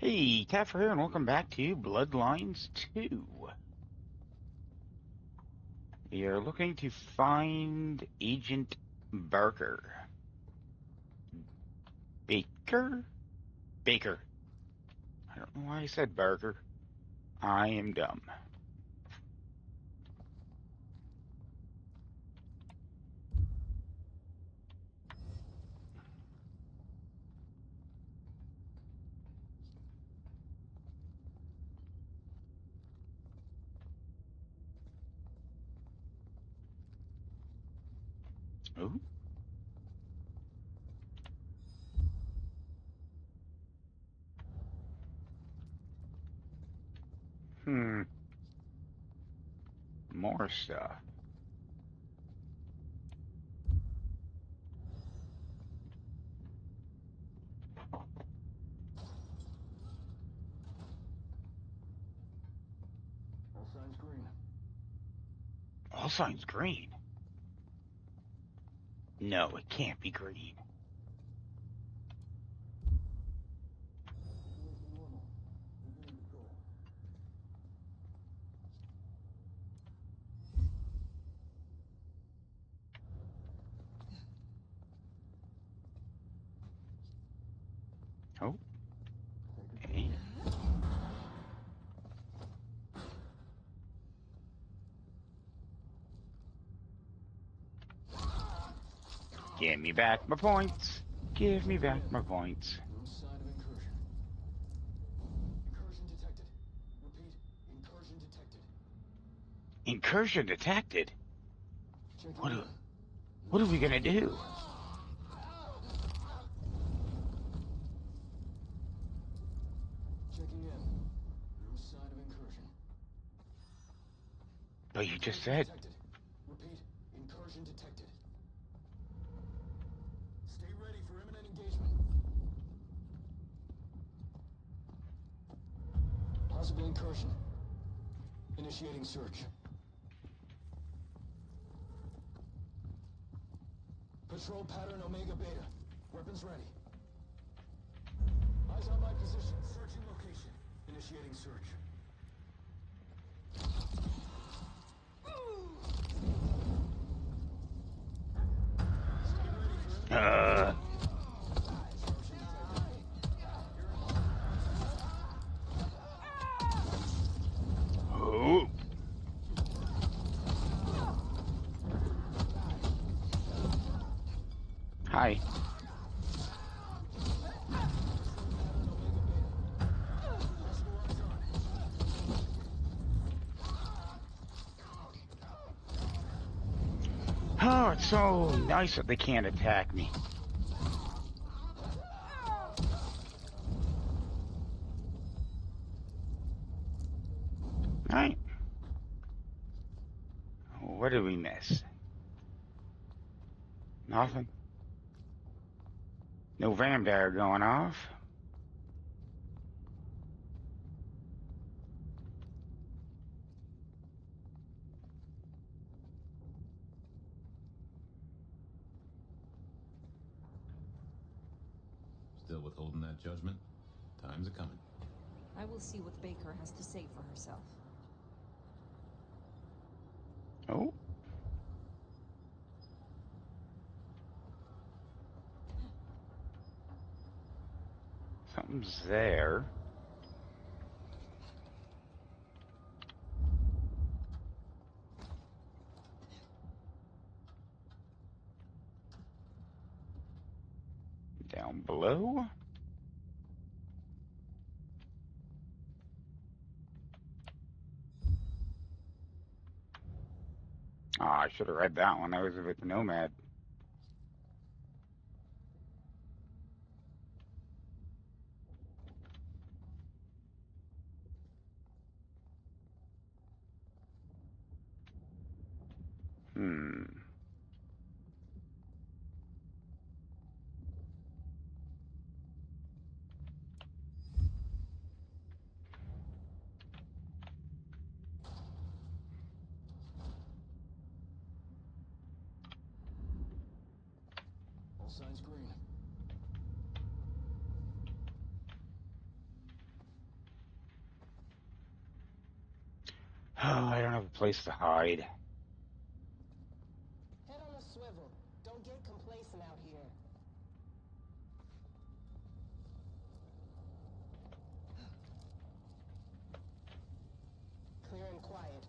Hey, Taffer here, and welcome back to Bloodlines 2. We are looking to find Agent Barker. Baker? Baker. I don't know why I said Barker. I am dumb. Ooh. More stuff. All signs green. All signs green. No, it can't be green. Normal. We're in control. Oh. Take Hey. Give me back my points. Give me back my points. No sign of incursion. Incursion detected. Repeat, incursion detected. Incursion detected? Checking What in. are, No what are we sign gonna of do? incursion. Checking in. No sign of incursion. But you just Incursion said. detected. Repeat, incursion detected. Stay ready for imminent engagement. Possible incursion. Initiating search. Patrol pattern Omega Beta. Weapons ready. Eyes on my position. Searching location. Initiating search. Stay ready for imminent engagement. Incursion Oh. Hi. Oh, it's so nice that they can't attack me. Right? What did we miss? Nothing. No vampire going off. Still withholding that judgment? Time's a-coming. I will see what Baker has to say for herself. Oh. Something's there. Down below. Oh, I should have read that one. I was with the Nomad. Hmm. All signs green. Oh, I don't have a place to hide. Head on a swivel. Don't get complacent out here. Clear and quiet.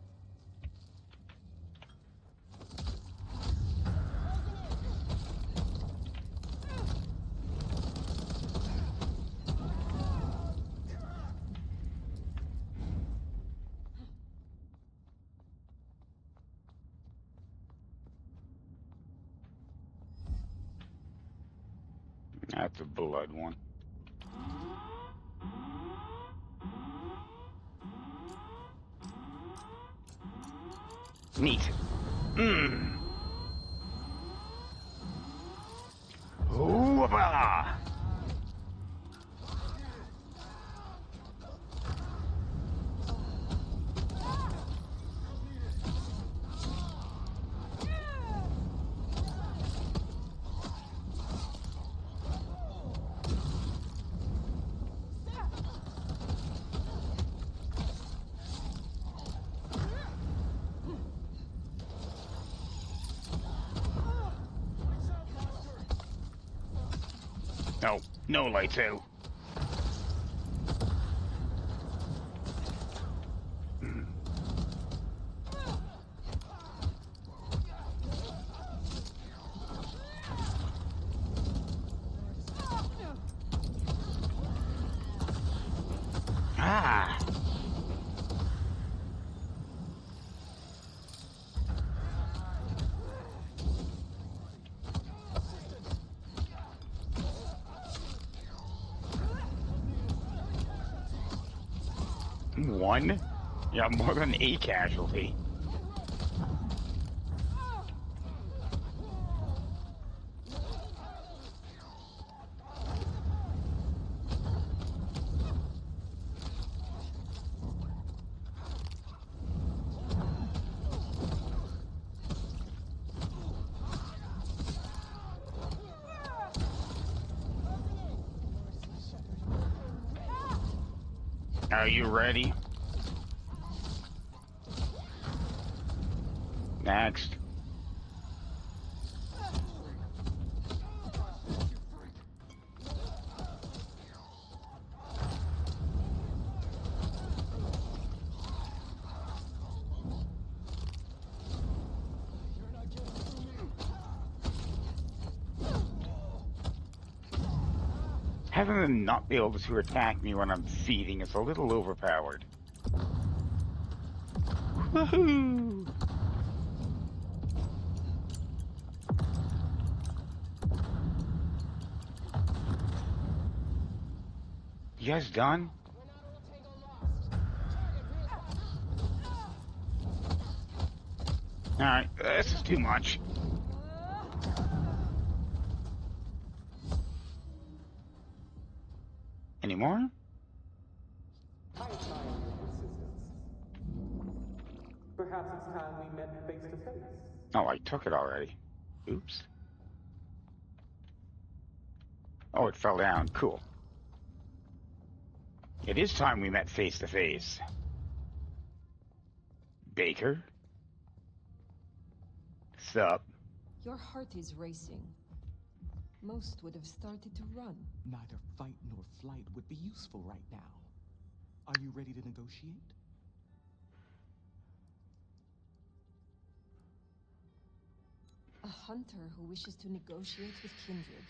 That's a blood one. Neat. Mmm. Ooh-bah! No, no lights out. Ah! One? Yeah, more than a casualty. Are you ready? Next. Having them not be able to attack me when I'm feeding is a little overpowered. Woohoo! You guys done? We're not all tango lost. Target real. Alright, this is too much. Any more? I admire your persistence. Perhaps it's time we met face to face. Oh, I took it already. Oops. Oh, it fell down. Cool. It is time we met face to face. Baker? Sup? Your heart is racing. Most would have started to run. Neither fight nor flight would be useful right now. Are you ready to negotiate? A hunter who wishes to negotiate with kindred.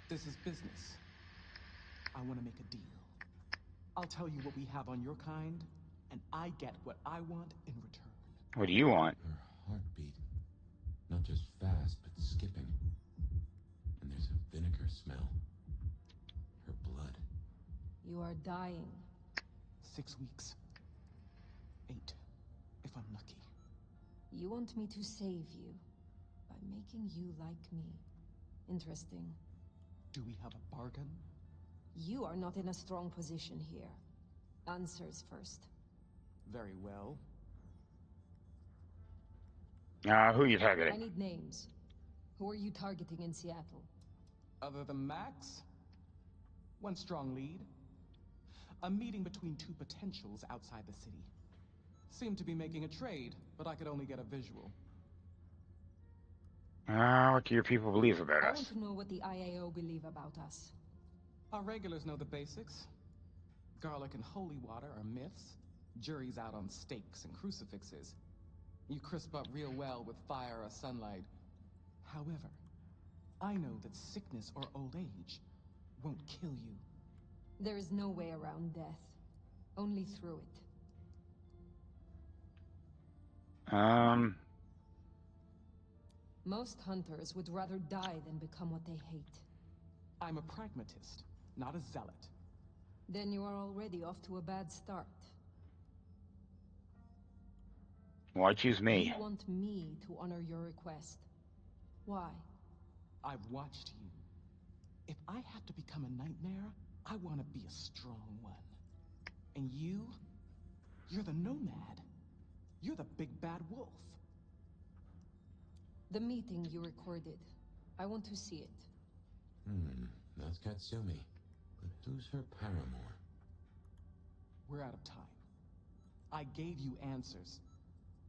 This is business. I want to make a deal. I'll tell you what we have on your kind, and I get what I want in return. What do you want? Her heartbeat. Not just fast, but skipping. And there's a vinegar smell. Her blood. You are dying. 6 weeks. 8, if I'm lucky. You want me to save you by making you like me. Interesting. Do we have a bargain? You are not in a strong position here. Answers first. Very well. Who are you I targeting? need names. Who are you targeting in Seattle? Other than Max? One strong lead. A meeting between two potentials outside the city. Seemed to be making a trade, but I could only get a visual. What do your people believe about I want us? to know what the IAO believe about us. Our regulars know the basics. Garlic and holy water are myths. Juries out on stakes and crucifixes. You crisp up real well with fire or sunlight. However, I know that sickness or old age won't kill you. There is no way around death. Only through it. Um, Most hunters would rather die than become what they hate. I'm a pragmatist, not a zealot. Then you are already off to a bad start. why choose me? You want me to honor your request. Why? I've watched you. If I have to become a nightmare, I want to be a strong one. And you're the nomad. You're the big bad wolf. The meeting you recorded. I want to see it. That's Katsumi. But who's her paramour? We're out of time. I gave you answers.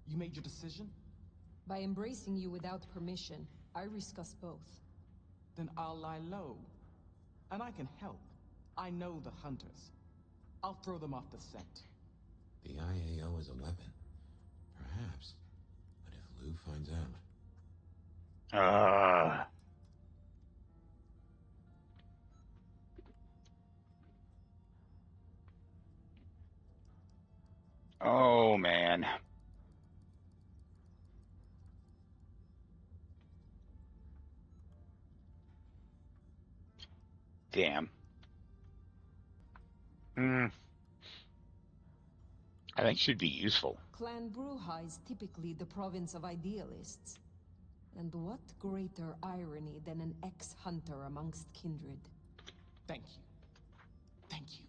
You made your decision? By embracing you without permission, I risk us both. Then I'll lie low. And I can help. I know the hunters. I'll throw them off the scent. The IAO is a weapon. Perhaps. But if Lou finds out... Uh, oh man. Damn. Hmm. I think should be useful. Clan Bruja is typically the province of idealists. And what greater irony than an ex-hunter amongst kindred? Thank you. Thank you.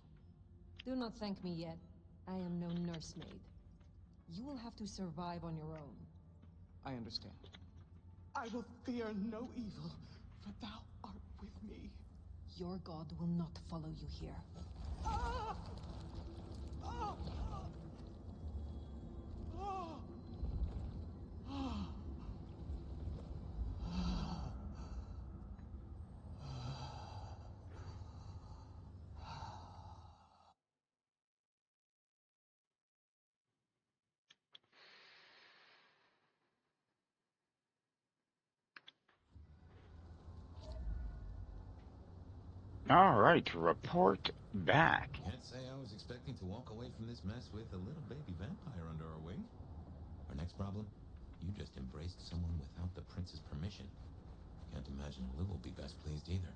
Do not thank me yet. I am no nursemaid. You will have to survive on your own. I understand. I will fear no evil, for thou art with me. Your god will not follow you here. Ah! Ah! Ah! Ah! All right, report back. Can't say I was expecting to walk away from this mess with a little baby vampire under our wing. Our next problem? You just embraced someone without the prince's permission. Can't imagine Lou will be best pleased either.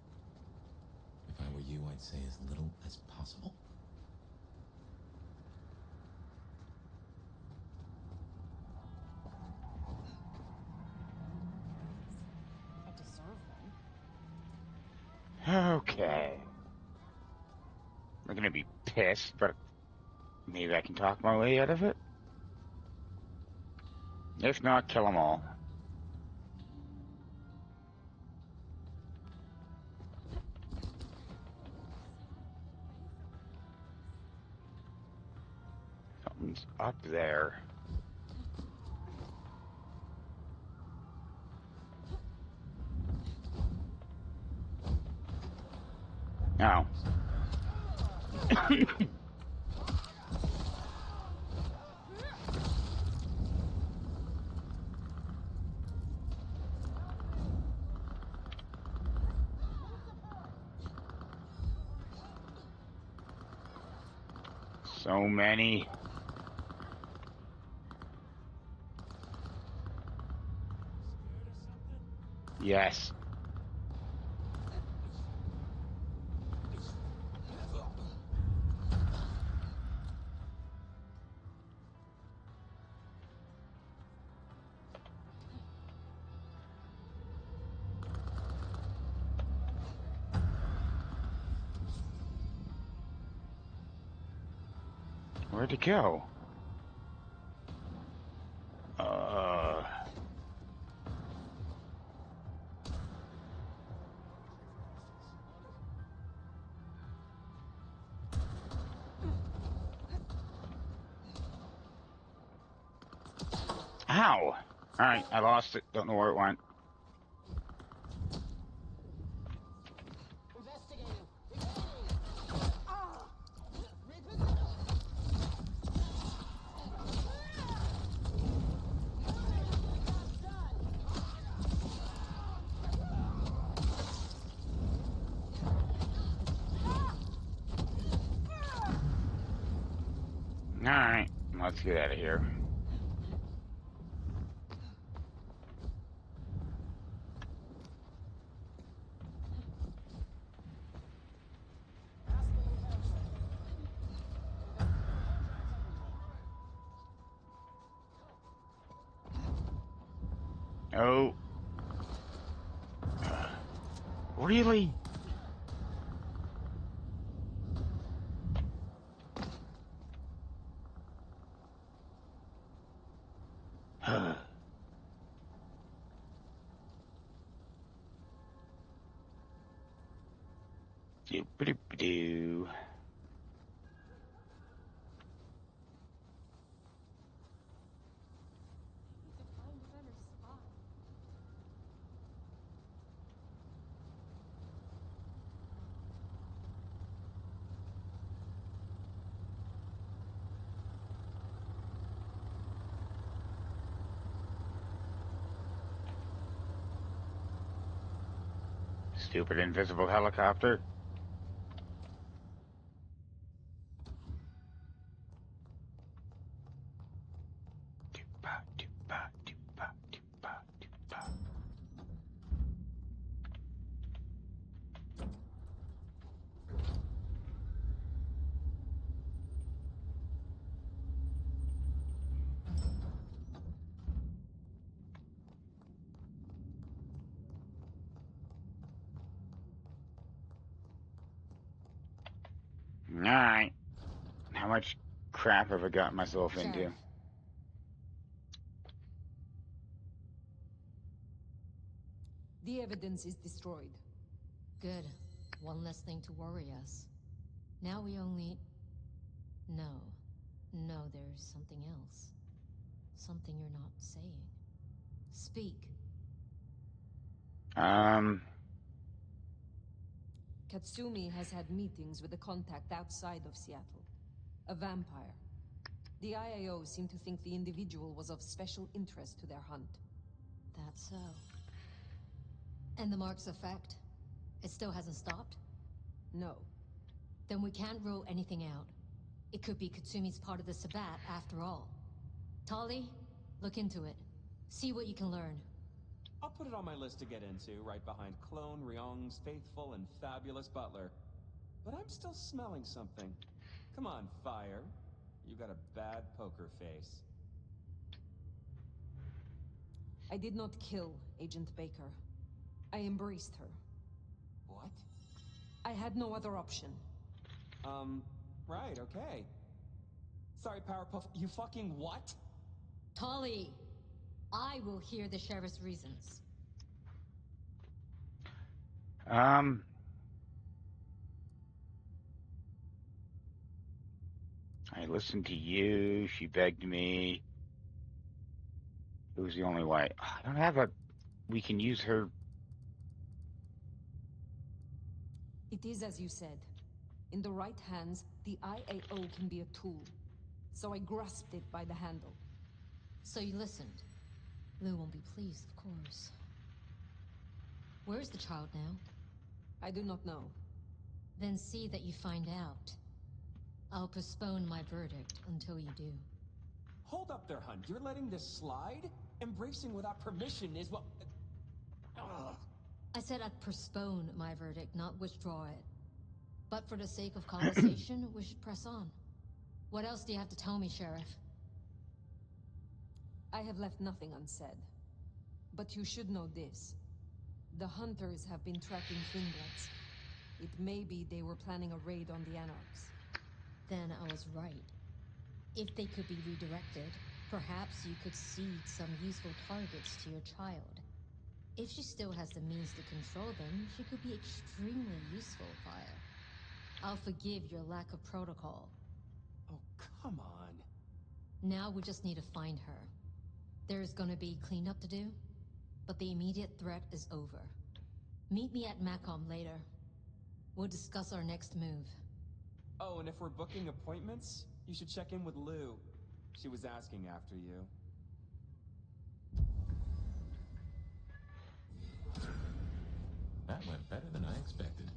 If I were you, I'd say as little as possible. I deserve one. Okay. I'm gonna be pissed, but maybe I can talk my way out of it. If not, kill them all. Something's up there. Now. So many. Yes. Where'd it go? Uh. Ow! Alright, I lost it. Don't know where it went. Investigating. Reporting. Reposition. Alright, let's get out of here. Oh. Really? Doop-a-doop-a-doo. Stupid invisible helicopter. Doop-a-doop-a-doop-a-doop-a-doop-a. Alright. How much crap have I got myself Sheriff, into? the evidence is destroyed. Good. One less thing to worry us. Now we only... No. No, there's something else. Something you're not saying. Speak. Katsumi has had meetings with a contact outside of Seattle. A vampire. The IAO seem to think the individual was of special interest to their hunt. That's so. And the mark's effect? It still hasn't stopped? No. Then we can't rule anything out. It could be Katsumi's part of the Sabbat after all. Tali, look into it. See what you can learn. I'll put it on my list to get into, right behind Clone Ryong's faithful and fabulous butler. But I'm still smelling something. Come on, Fire. You got a bad poker face. I did not kill Agent Baker. I embraced her. What? I had no other option. Right, okay. Sorry, Powerpuff, you fucking what? Tali! I will hear the sheriff's reasons. I listened to you. She begged me. It was the only way. I don't have a... We can use her... It is as you said. In the right hands, the IAO can be a tool. So I grasped it by the handle. So you listened. Lou won't be pleased, of course. Where's the child now? I do not know. Then see that you find out. I'll postpone my verdict until you do. Hold up there, hun. You're letting this slide? Embracing without permission is what... Ugh. I said I'd postpone my verdict, not withdraw it. But for the sake of conversation, we should press on. What else do you have to tell me, Sheriff? I have left nothing unsaid. But you should know this. The hunters have been tracking Finbloods. It may be they were planning a raid on the Anarchs. Then I was right. If they could be redirected, perhaps you could seed some useful targets to your child. If she still has the means to control them, she could be extremely useful, Fire. I'll forgive your lack of protocol. Oh, come on. Now we just need to find her. There's gonna be cleanup to do, but the immediate threat is over. Meet me at Macom later. We'll discuss our next move. Oh, and if we're booking appointments, you should check in with Lou. She was asking after you. That went better than I expected.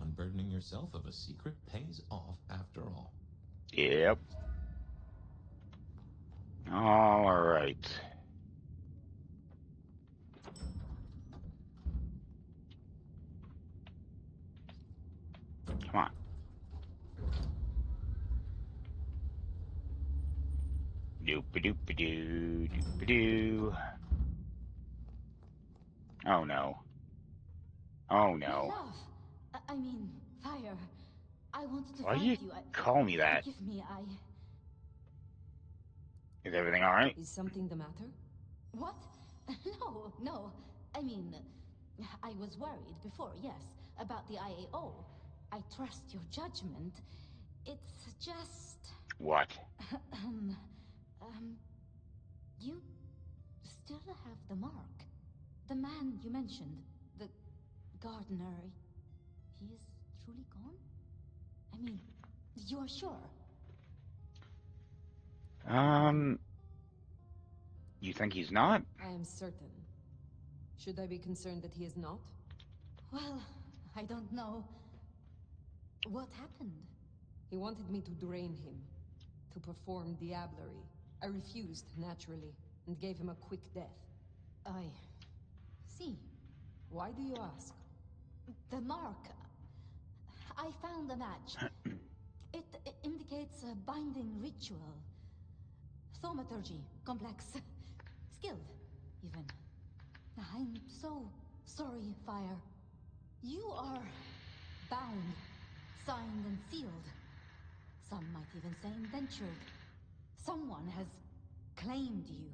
Unburdening yourself of a secret pays off after all. Yep. All right. Come on. Doop-a-doop-a-doo, doop-a-doo. Oh no. Oh My no. love! I mean, Fire. I wanted to Why do find you you. call me that? Forgive me, Is everything alright? Is something the matter? What? No, no. I mean, I was worried before, yes, about the IAO. I trust your judgment. It's just... What? um, you still have the mark. The man you mentioned, the gardener, he is truly gone? I mean, you are sure? You think he's not? I am certain. Should I be concerned that he is not? Well, I don't know. What happened? He wanted me to drain him, to perform diablerie. I refused, naturally, and gave him a quick death. I see. Why do you ask? The mark. I found a match. It indicates a binding ritual. Thaumaturgy. Complex. Skilled, even. I'm so sorry, Fire. You are bound, signed and sealed. Some might even say indentured. Someone has claimed you,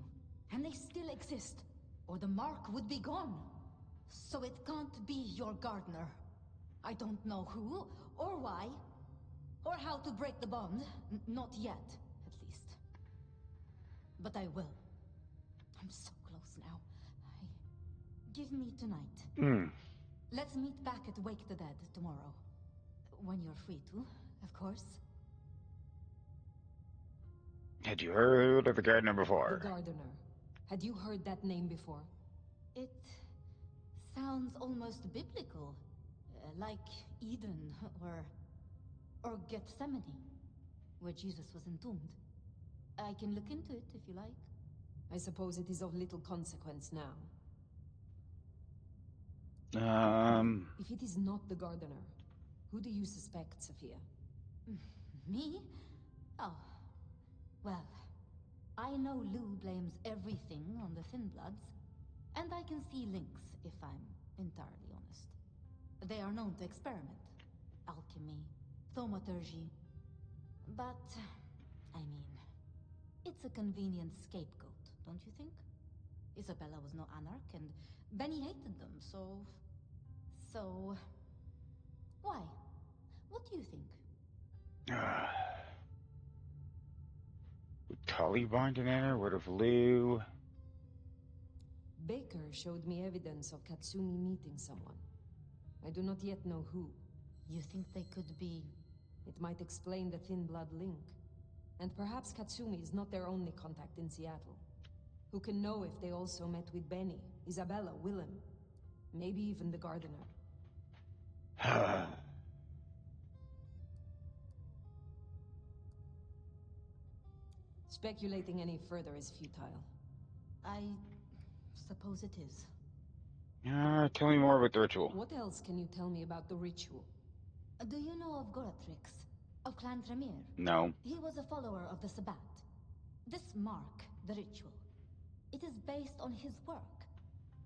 and they still exist, or the mark would be gone. So it can't be your gardener. I don't know who, or why, or how to break the bond. Not yet, at least. But I will. I'm so close now. Give me tonight. Hmm. Let's meet back at Wake the Dead tomorrow. When you're free to, of course. Had you heard of the gardener The before? gardener. Had you heard that name before? It sounds almost biblical. Like Eden, or Gethsemane, where Jesus was entombed. I can look into it if you like. I suppose it is of little consequence now. If it is not the gardener, who do you suspect, Sophia? Me? Oh. Well, I know Lou blames everything on the Thin Bloods, and I can see links, if I'm entirely honest. They are known to experiment. Alchemy, thaumaturgy. But, I mean, it's a convenient scapegoat, don't you think? Isabella was no anarch, and Benny hated them, so... So... Why? What do you think? Would Tully bind an error? What of Lou? Baker showed me evidence of Katsumi meeting someone. I do not yet know who. You think they could be... It might explain the thin blood link. And perhaps Katsumi is not their only contact in Seattle. Who can know if they also met with Benny, Isabella, Willem, maybe even the gardener. Speculating any further is futile. I suppose it is. Tell me more about the ritual. What else can you tell me about the ritual? Do you know of Goratrix? Of Clan Tremere? No. He was a follower of the Sabbat. This mark, the ritual, it is based on his work.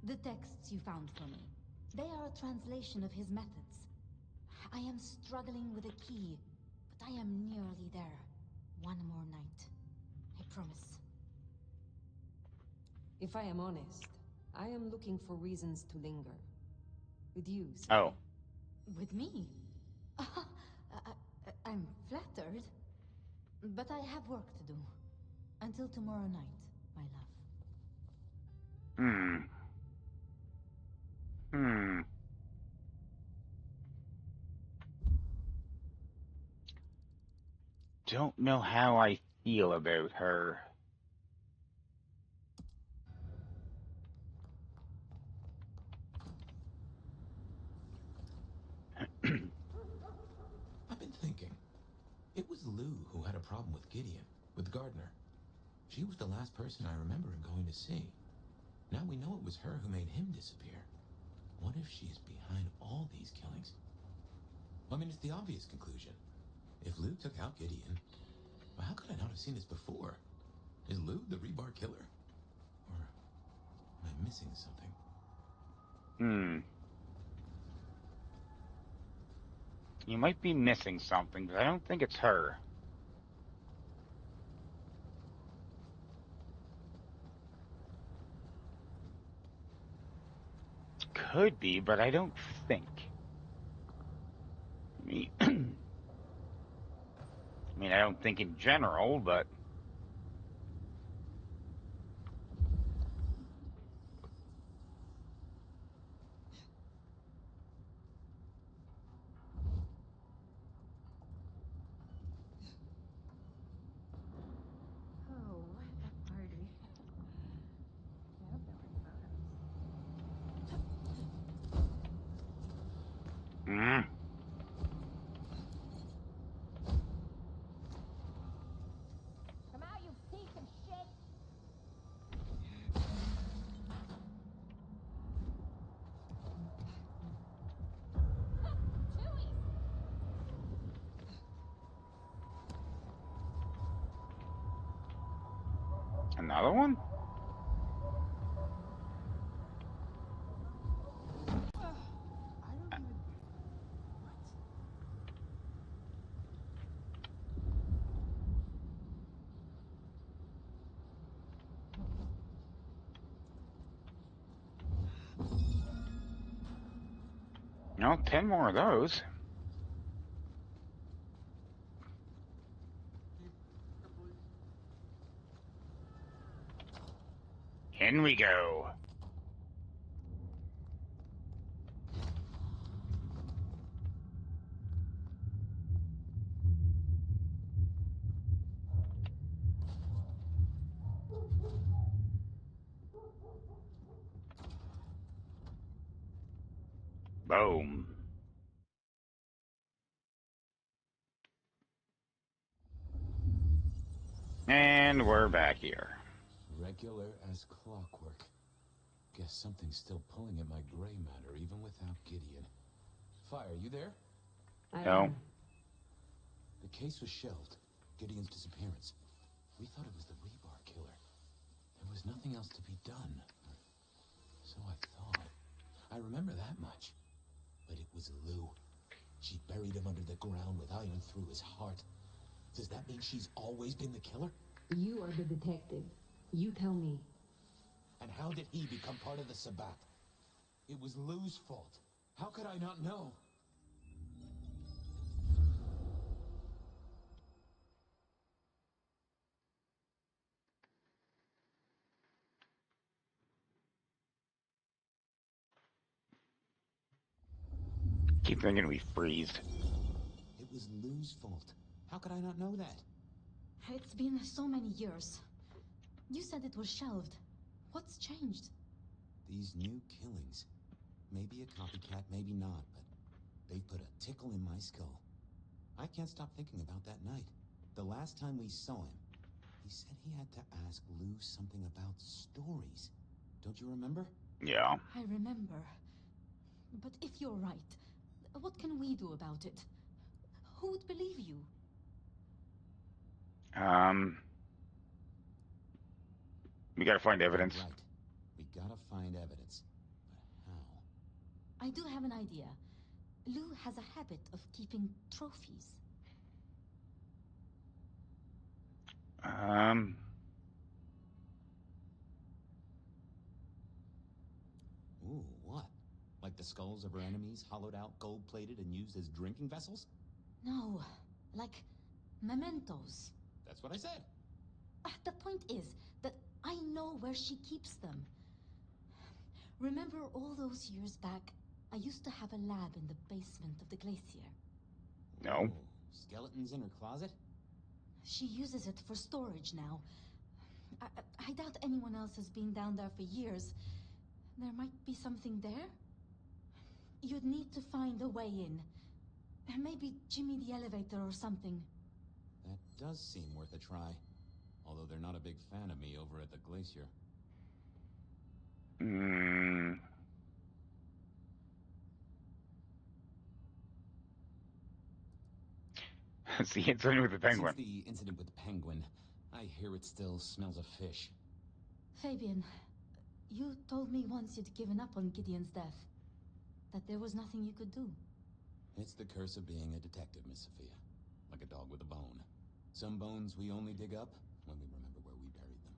The texts you found for me, they are a translation of his methods. I am struggling with a key, but I am nearly there. One more night. I promise. If I am honest, I am looking for reasons to linger. With you, Oh. Sophia. With me? I'm flattered. But I have work to do. Until tomorrow night, my love. Hmm. Hmm. Don't know how I feel about her. I've been thinking. It was Lou who had a problem with Gideon, with Gardner. She was the last person I remember him going to see. Now we know it was her who made him disappear. What if she's behind all these killings? I mean, it's the obvious conclusion. If Lou took out Gideon, well, how could I not have seen this before? Is Lou the rebar killer? Or am I missing something? Hmm. You might be missing something, but I don't think it's her. Could be, but I don't think. I mean, I don't think in general, but Oh, what a party. Yeah, billing photos. mm, Come out, you piece of shit! Chewie! another one? I don't even... What? No, 10 more of those. In we go. Boom. And we're back here. Regular as clockwork. Guess something's still pulling at my gray matter, even without Gideon. Fire, you there? I No. am. The case was shelved. Gideon's disappearance. We thought it was the rebar killer. There was nothing else to be done. So I thought. I remember that much. But it was Lou. She buried him under the ground with iron through his heart. Does that mean she's always been the killer? You are the detective. You tell me. And how did he become part of the Sabbat? It was Lou's fault. How could I not know? Keep thinking we freeze. It was Lou's fault. How could I not know that? It's been so many years. You said it was shelved. What's changed? These new killings. Maybe a copycat, maybe not, but they've put a tickle in my skull. I can't stop thinking about that night. The last time we saw him, he said he had to ask Lou something about stories. Don't you remember? Yeah. I remember. But if you're right, what can we do about it? Who would believe you? We gotta find You're evidence. right. We gotta find evidence. But how? I do have an idea. Lou has a habit of keeping trophies. Um, Ooh, what? Like the skulls of her enemies, hollowed out, gold-plated, and used as drinking vessels? No, like mementos. That's what I said. The point is that I know where she keeps them. Remember all those years back, I used to have a lab in the basement of the glacier. No. Whoa, skeletons in her closet? She uses it for storage now. I doubt anyone else has been down there for years. There might be something there. You'd need to find a way in. Maybe jimmy the elevator or something. That does seem worth a try. Although they're not a big fan of me over at the glacier. It's the incident with the penguin. Since the incident with the penguin, I hear it still smells of fish. Fabian, you told me once you'd given up on Gideon's death. That there was nothing you could do. It's the curse of being a detective, Miss Sophia. Like a dog with a bone. Some bones we only dig up when we remember where we buried them.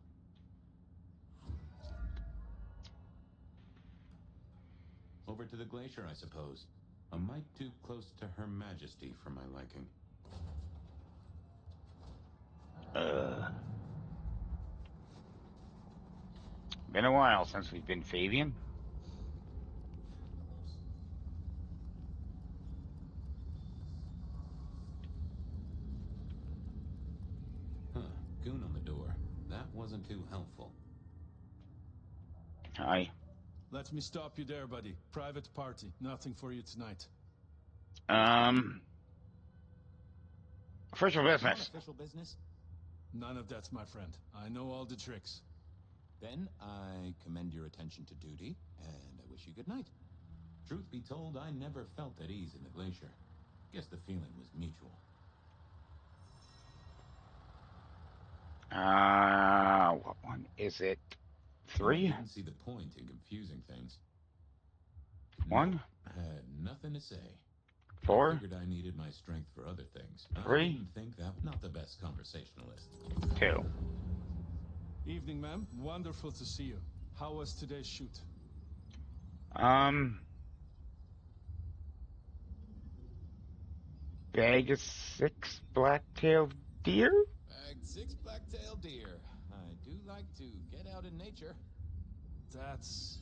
Over to the glacier, I suppose. A mite too close to Her Majesty for my liking. Been a while since we've been Fabian. Huh, goon on the door. That wasn't too helpful. Hi. Let me stop you there, buddy. Private party. Nothing for you tonight. Official business. Official business? None of that's my friend. I know all the tricks. Then I commend your attention to duty, and I wish you good night. Truth be told, I never felt at ease in the glacier. Guess the feeling was mutual. What one is it? I 3? didn't see the point in confusing things. 1? Nope, had nothing to say. 4? I figured I needed my strength for other things. I 3? didn't think that was not the best conversationalist. 2. Evening, ma'am. Wonderful to see you. How was today's shoot? Bag of 6 black-tailed deer? Bagged 6 black-tailed deer. I do like to get out in nature. That's...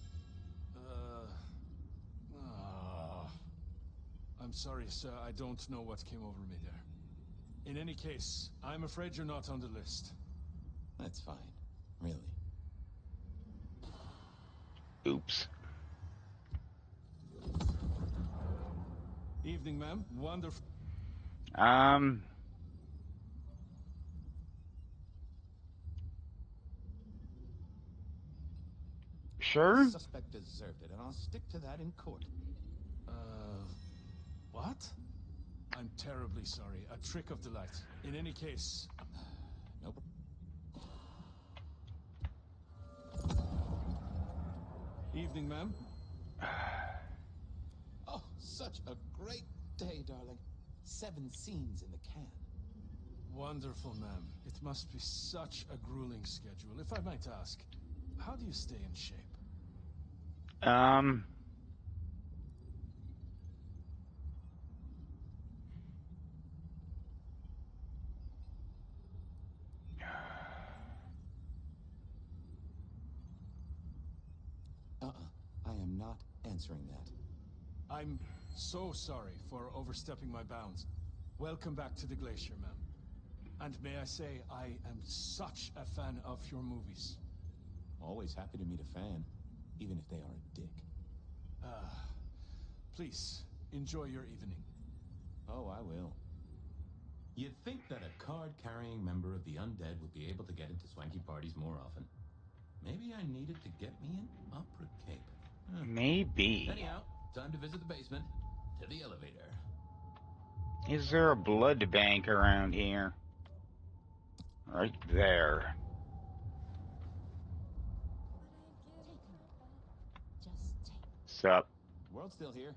I'm sorry, sir. I don't know what came over me there. In any case, I'm afraid you're not on the list. That's fine. Really. Oops. Evening, ma'am. Wonderful. Sure? Suspect deserved it, and I'll stick to that in court. What? I'm terribly sorry. A trick of the light. In any case... Nope. Evening, ma'am. Oh, such a great day, darling. 7 scenes in the can. Wonderful, ma'am. It must be such a grueling schedule. If I might ask, how do you stay in shape? I am not answering that. I'm so sorry for overstepping my bounds. Welcome back to the glacier, ma'am. And may I say, I am such a fan of your movies. Always happy to meet a fan, even if they are a dick. Please, enjoy your evening. Oh, I will. You'd think that a card-carrying member of the undead would be able to get into swanky parties more often. Maybe I needed to get me an opera cape. Maybe. Anyhow, time to visit the basement. To the elevator. Is there a blood bank around here? Right there. Just take. Sup? World's still here.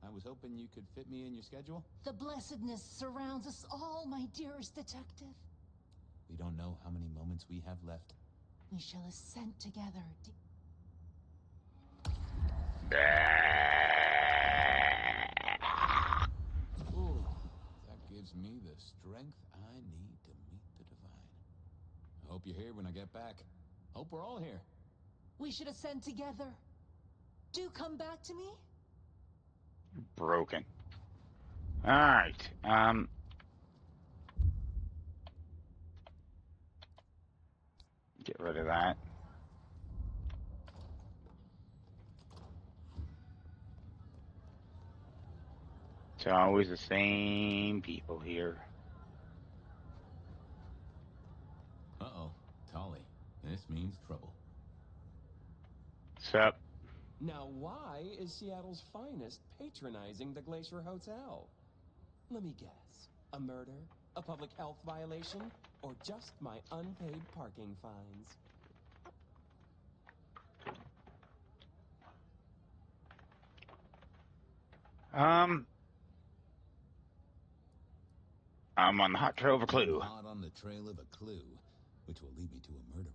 I was hoping you could fit me in your schedule. The blessedness surrounds us all, my dearest detective. We don't know how many moments we have left. We shall ascend together. Ooh, that gives me the strength I need to meet the divine. I hope you're here when I get back. Hope we're all here. We should ascend together. Do come back to me? Broken. Alright. Get rid of that. It's always the same people here. Uh-oh. Tolly. This means trouble. What's up? Now, why is Seattle's finest patronizing the Glacier Hotel? Let me guess. A murder? A public health violation? Or just my unpaid parking fines? I'm on the hot trail of a I'm clue. hot on the trail of a clue, which will lead me to a murderer.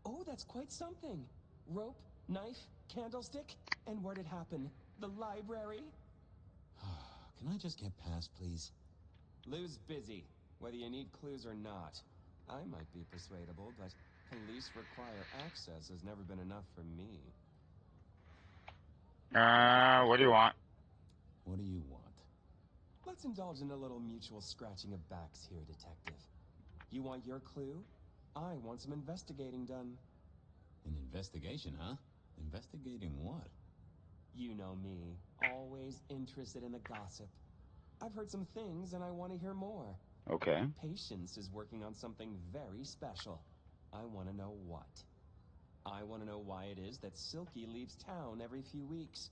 Oh, that's quite something. Rope, knife, candlestick, and where'd it happen? The library? Can I just get past, please? Lou's busy, whether you need clues or not. I might be persuadable, but police require access has never been enough for me. What do you want? What do you want? Let's indulge in a little mutual scratching of backs here, Detective. You want your clue? I want some investigating done. An investigation, huh? Investigating what? You know me, always interested in the gossip. I've heard some things and I want to hear more. Okay. Patience is working on something very special. I want to know what. I want to know why it is that Silky leaves town every few weeks.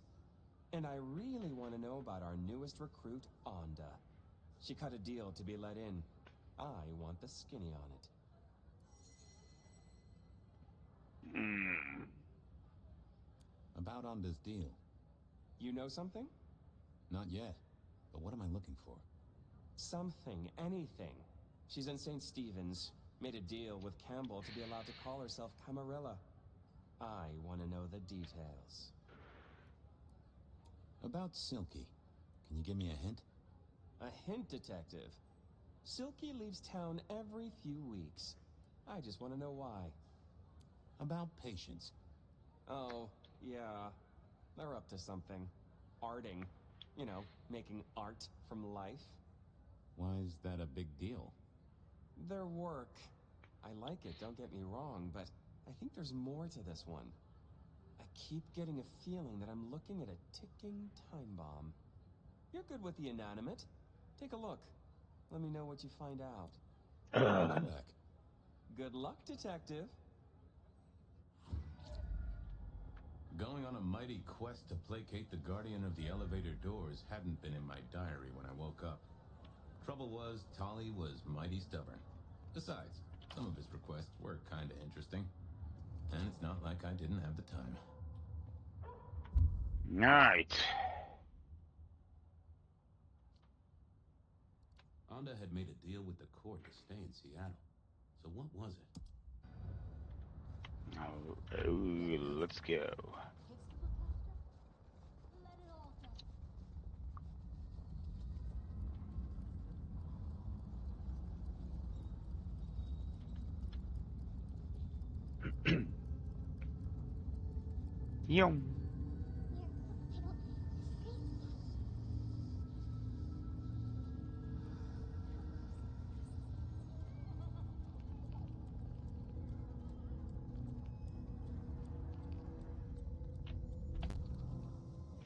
And I really want to know about our newest recruit, Onda. She cut a deal to be let in. I want the skinny on it. About Onda's deal. You know something? Not yet. But what am I looking for? Something, anything. She's in St. Stephen's. Made a deal with Campbell to be allowed to call herself Camarilla. I want to know the details. About Silky. Can you give me a hint? A hint, Detective. Silky leaves town every few weeks. I just want to know why. About Patience. Oh, yeah. They're up to something. Arting. You know, making art from life. Why is that a big deal? Their work. I like it, don't get me wrong, but I think there's more to this one. I keep getting a feeling that I'm looking at a ticking time bomb. You're good with the inanimate. Take a look. Let me know what you find out. I'm back. Good luck, Detective. Going on a mighty quest to placate the guardian of the elevator doors hadn't been in my diary when I woke up. Trouble was, Tolly was mighty stubborn. Besides, some of his requests were kinda interesting. And it's not like I didn't have the time. Alright. Onda had made a deal with the court to stay in Seattle. So what was it? Let's go. Fix the foot plaster. Let it all settle. Yum.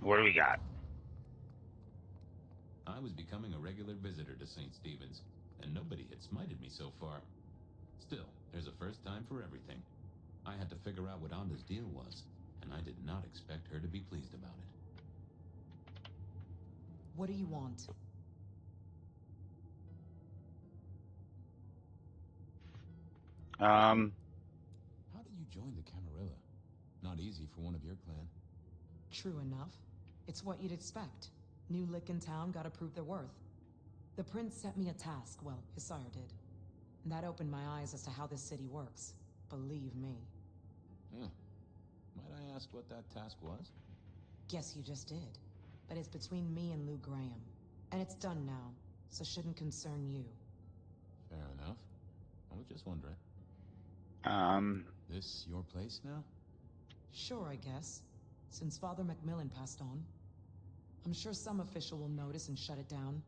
What do we got? I was becoming a regular visitor to St. Stephen's, and nobody had smited me so far. Still, there's a first time for everything. I had to figure out what Onda's deal was, and I did not expect her to be pleased about it. What do you want? How did you join the Camarilla? Not easy for one of your clan. True enough. It's what you'd expect. New lick in town gotta prove their worth. The prince set me a task, well, his sire did. And that opened my eyes as to how this city works. Believe me. Huh. Might I ask what that task was? Guess you just did. But it's between me and Lou Graham. And it's done now, so shouldn't concern you. Fair enough. I was just wondering. Um, This your place now? Sure, I guess. since Father Macmillan passed on. I'm sure some official will notice and shut it down.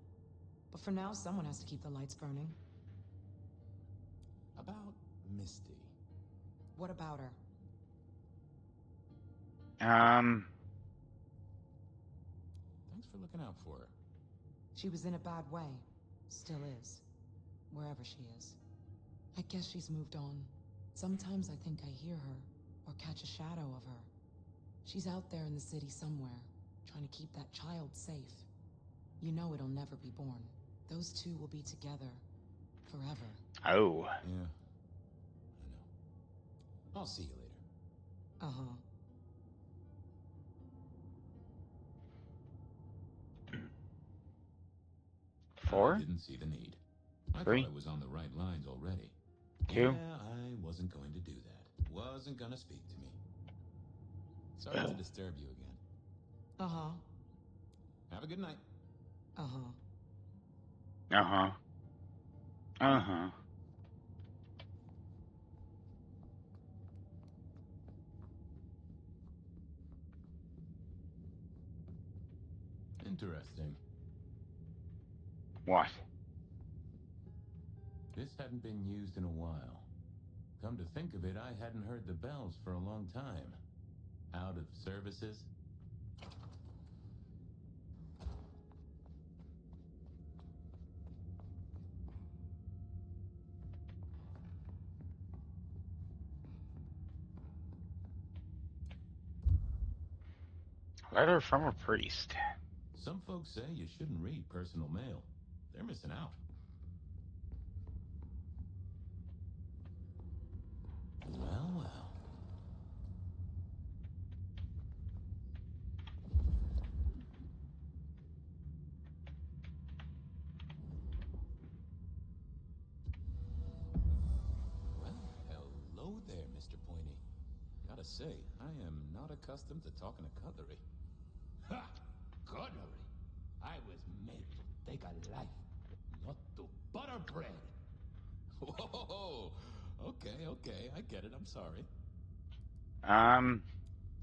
But for now, someone has to keep the lights burning. About Misty. What about her? Thanks for looking out for her. She was in a bad way. Still is. Wherever she is. I guess she's moved on. Sometimes I think I hear her, or catch a shadow of her. She's out there in the city somewhere, trying to keep that child safe. You know it'll never be born. Those two will be together. Forever. Oh. Yeah. I know. I'll see you later. Uh-huh. Four? I didn't see the need. I Three? thought I was on the right lines already. Two? Yeah, I wasn't going to do that. Wasn't gonna speak to me. Sorry to disturb you again. Uh-huh. Have a good night. Uh-huh. Uh-huh. Uh-huh. Interesting. What? This hadn't been used in a while. Come to think of it, I hadn't heard the bells for a long time. Out of services? Letter from a priest. Some folks say you shouldn't read personal mail. They're missing out. Well, well. Well, hello there, Mr. Pointy. Gotta say, I am not accustomed to talking to cutlery. Ha! Cutlery! I was made to take a life, not to butter bread. Whoa! Okay, I get it. I'm sorry.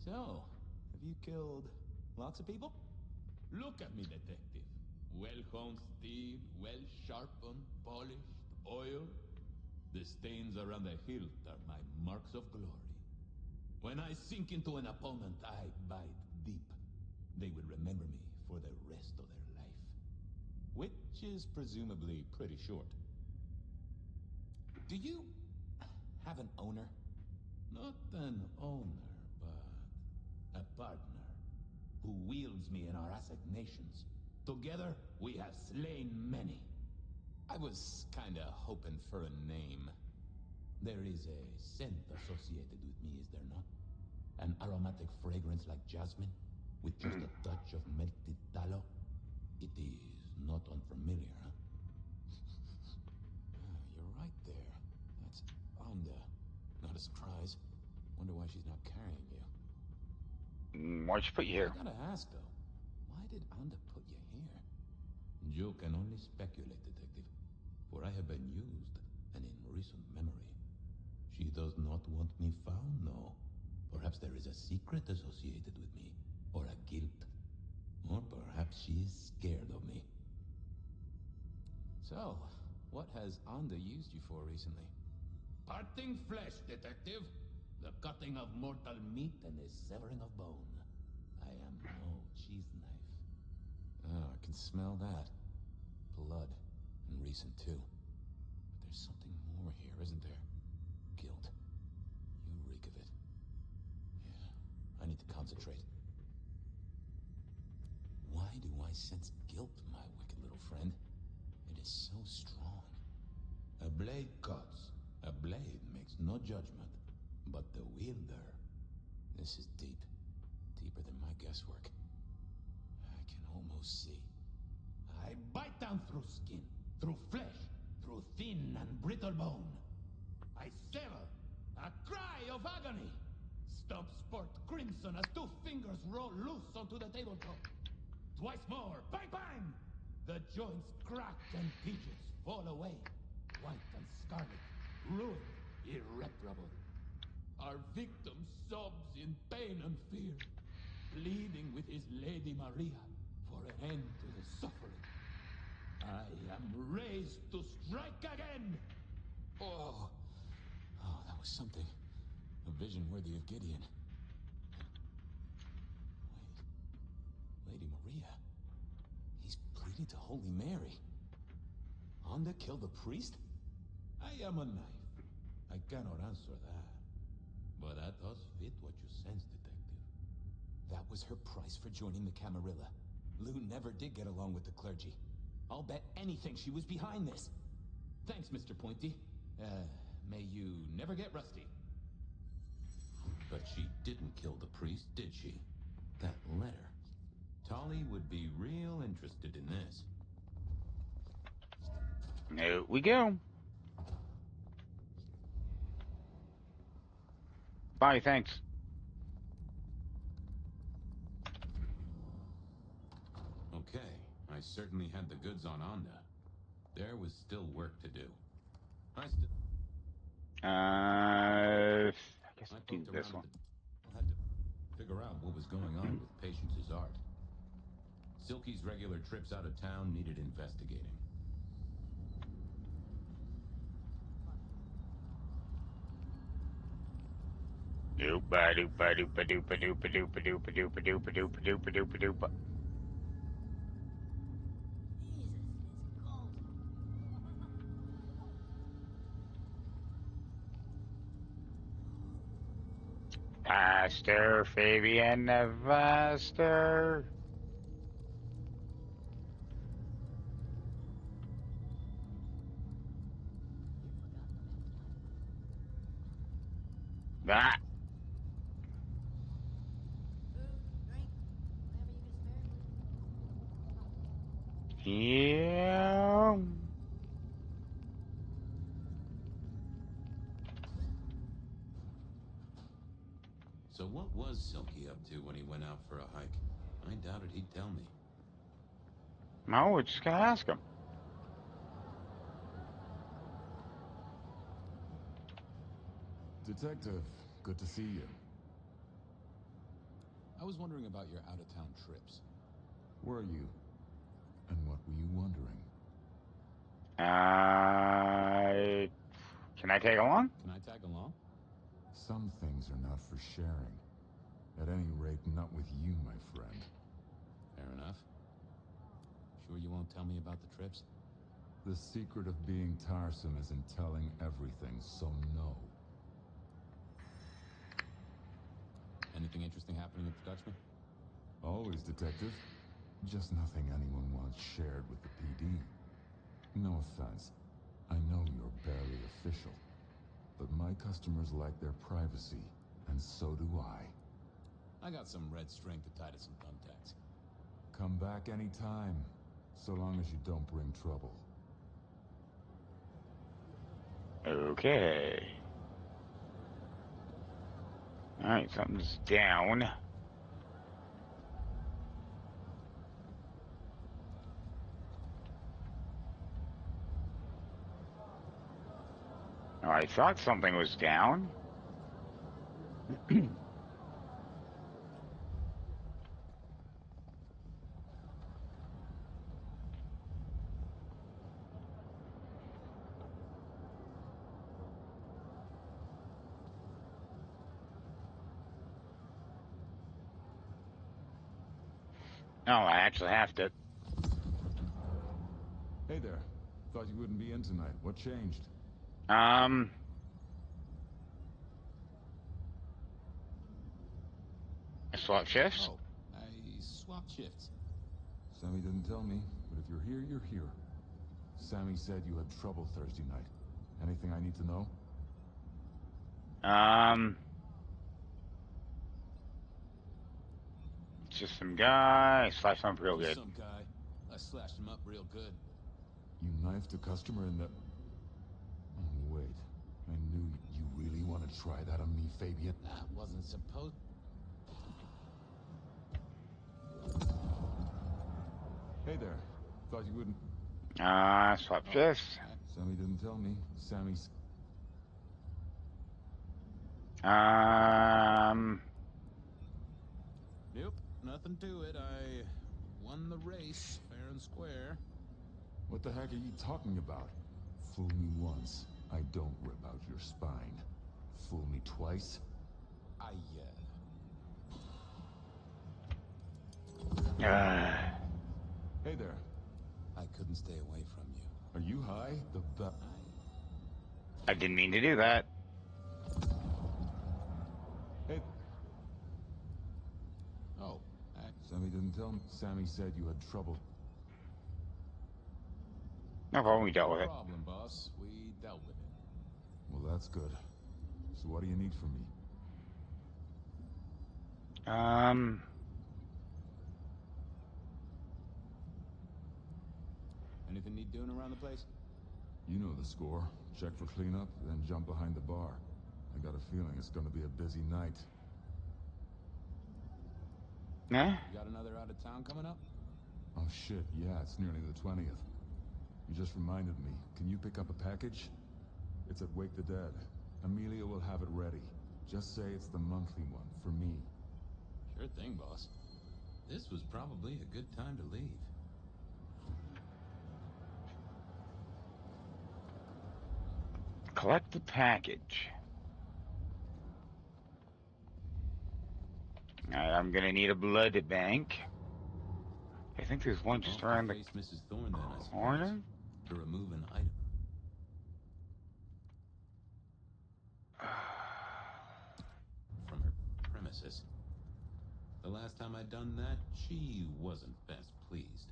So, have you killed lots of people? Look at me, detective. Well-honed steel, well-sharpened, polished, oiled. The stains around the hilt are my marks of glory. When I sink into an opponent, I bite deep. They will remember me for the rest of their life. Which is presumably pretty short. Do you have an owner? Not an owner, but a partner who wields me in our assignations. Together, we have slain many. I was kinda hoping for a name. There is a scent associated with me, is there not? An aromatic fragrance like jasmine, with just a touch of melted tallow. It is not unfamiliar, huh? You're right there. That's Anda. Not a surprise. Wonder why she's not carrying you. Why'd you put you I here? gotta ask, though. Why did Anda put you here? You can only speculate, detective, for I have been used, and in recent memory. She does not want me found, no. Perhaps there is a secret associated with me, or a guilt. Or perhaps she is scared of me. So, what has Anda used you for recently? Parting flesh, detective. The cutting of mortal meat and the severing of bone. I am no cheese knife. Oh, I can smell that. Blood. And recent, too. But there's something more here, isn't there? Guilt. You reek of it. Yeah, I need to concentrate. Why do I sense guilt, my wicked little friend? It is so strong. A blade cuts. A blade makes no judgment. But the wielder... This is deep. Deeper than my guesswork. I can almost see. I bite down through skin, through flesh, through thin and brittle bone. I sever, a cry of agony. Stumps spurt crimson as two fingers roll loose onto the tabletop. Twice more, bang bang! The joints crack and pieces fall away, white and scarlet, ruined, irreparable. Our victim sobs in pain and fear. pleading with his Lady Maria for an end to the suffering. I am raised to strike again! Oh, that was something. A vision worthy of Gideon. Wait, Lady Maria. He's pleading to Holy Mary. On to kill the priest? I am a knife. I cannot answer that. But that does fit what you sense, Detective. That was her price for joining the Camarilla. Lou never did get along with the clergy. I'll bet anything she was behind this. Thanks, Mr. Pointy. May you never get rusty. But she didn't kill the priest, did she? That letter. Tolly would be real interested in this. There we go. Bye, thanks. Okay, I certainly had the goods on Onda. There was still work to do. I guess I'll do poked this around one. had to figure out what was going on with Patience's art. Silky's regular trips out of town needed investigating. Doopa doopa doopa doopa doopa doopa doopa doopa doopa doopa doopa doopa doopa. Faster, Fabian, faster. Ah. Yeah. So what was Silky up to when he went out for a hike? I doubted he'd tell me. No, we're just gonna ask him. Detective, good to see you. I was wondering about your out-of-town trips. Were you? And what were you wondering? Can I tag along? Can I tag along? Some things are not for sharing. At any rate, not with you, my friend. Fair enough. Sure you won't tell me about the trips? The secret of being tiresome is in telling everything, so no. Anything interesting happening at the Dutchman? Always, Detective. Just nothing anyone wants shared with the PD. No offense. I know you're barely official. But my customers like their privacy, and so do I. I got some red string to tie to some thumbtacks. Come back anytime, so long as you don't bring trouble. Okay. Alright, something's down. Oh, I thought something was down. No, I actually have to. Hey there. Thought you wouldn't be in tonight. What changed? I swap shifts. Oh, I swapped shifts. Sammy didn't tell me, but if you're here, you're here. Sammy said you had trouble Thursday night. Anything I need to know? It's just some guy slash him up real Just good. some guy. I slashed him up real good. You knifed a customer in the... Oh, wait. I knew you really want to try that on me, Fabian. That wasn't supposed... Hey there. Thought you wouldn't... Swap shifts. Sammy didn't tell me. Sammy's... Nope. nothing to it. I won the race, fair and square. What the heck are you talking about? Fool me once, I don't rip out your spine. Fool me twice? Hey there. I couldn't stay away from you. Are you high? I didn't mean to do that. Hey. Oh, Sammy didn't tell me. Sammy said you had trouble. No problem, we dealt no with it. problem, boss. We dealt with it. Well, that's good. So what do you need from me? Anything need doing around the place? You know the score. Check for cleanup, then jump behind the bar. I got a feeling it's gonna be a busy night. Nah? You got another out of town coming up? Oh shit, yeah, it's nearly the 20th. You just reminded me. Can you pick up a package? It's at Wake the Dead. Amelia will have it ready. Just say it's the monthly one, for me. Sure thing, boss. This was probably a good time to leave. Collect the package. Alright, I'm gonna need a blood bank. I think there's one just Well, around the face Mrs. Thorne then, I suppose. corner? To remove an item. From her premises. The last time I'd done that, she wasn't best pleased.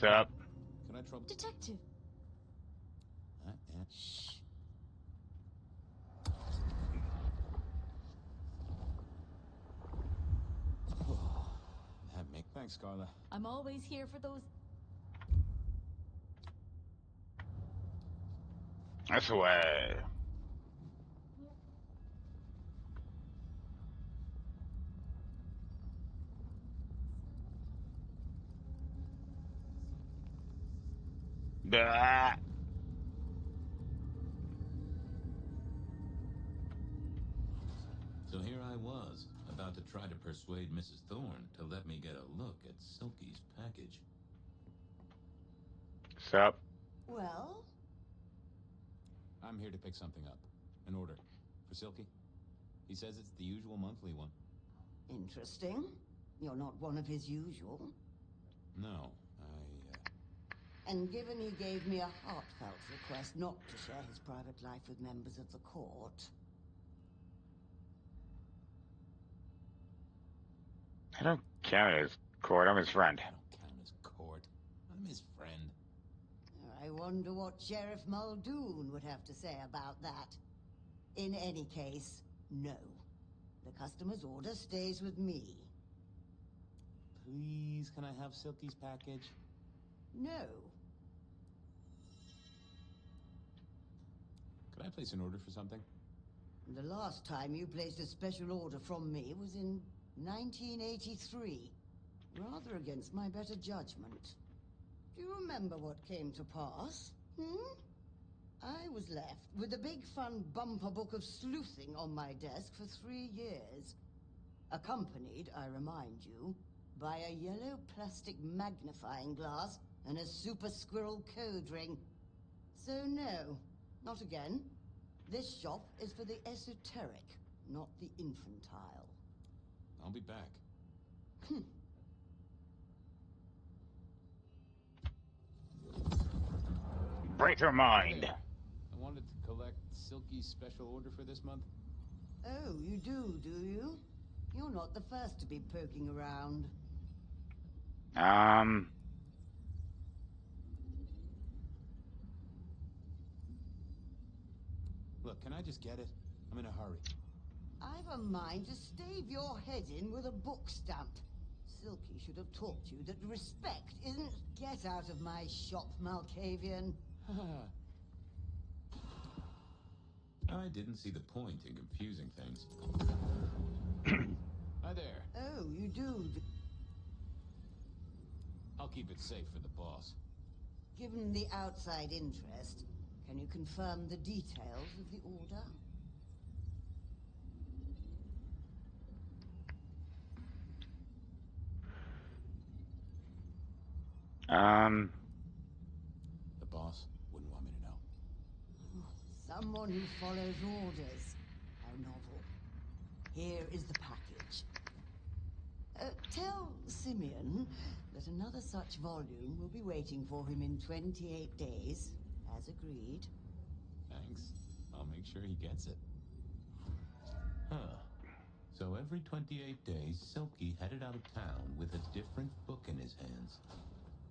What's up? Can I trouble? Detective. Shh. That make. Thanks, Carla. I'm always here for those. That's the way. Bah. So here I was, about to try to persuade Mrs. Thorne to let me get a look at Silky's package. What's up? Well, I'm here to pick something up. An order. For Silky. He says it's the usual monthly one. Interesting. You're not one of his usual. No, And given he gave me a heartfelt request not to share his private life with members of the court... I don't count as court, I'm his friend. I don't count as court. I'm his friend. I wonder what Sheriff Muldoon would have to say about that. In any case, no. The customer's order stays with me. Please, can I have Silky's package? No. Could I place an order for something? The last time you placed a special order from me was in 1983. Rather against my better judgment. Do you remember what came to pass? I was left with a big fun bumper book of sleuthing on my desk for 3 years. Accompanied, I remind you, by a yellow plastic magnifying glass and a super squirrel code ring. So no, not again. This shop is for the esoteric, not the infantile. I'll be back. Break her Hey mind. there. I wanted to collect Silky's special order for this month. Oh, you do you? You're not the first to be poking around. Look, can I just get it? I'm in a hurry. I've a mind to stave your head in with a book stamp. Silky should have taught you that respect isn't... Get out of my shop, Malkavian. I didn't see the point in confusing things. Hi there. Oh, you do. I'll keep it safe for the boss. Given the outside interest, can you confirm the details of the order? The boss wouldn't want me to know. Someone who follows orders. How novel. Here is the package. Tell Simeon that another such volume will be waiting for him in 28 days, as agreed. Thanks. I'll make sure he gets it. Huh. So every 28 days, Silky headed out of town with a different book in his hands.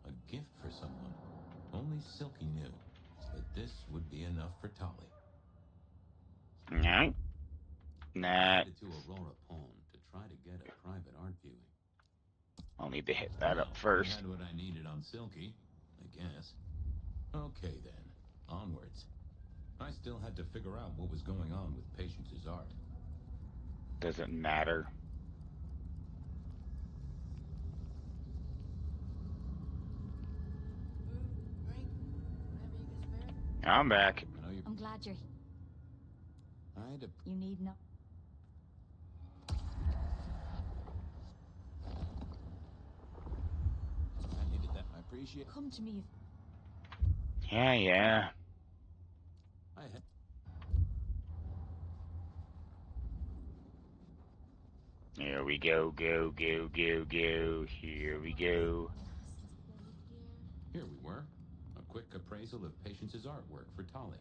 A gift for someone. Only Silky knew. But this would be enough for Tolly. No. I Nah. headed to Aurora Palm to try to get a private art viewing. I'll need to hit that Well, up first. I had what I needed on Silky, I guess. Okay then, onwards. I still had to figure out what was going on with Patience's art. Doesn't matter. I'm back. I know I'm glad you're You need no. I needed that. I appreciate it. Come to me. Yeah. I had... Here we go, go. Here we go. Here we were. A quick appraisal of Patience's artwork for Tolly.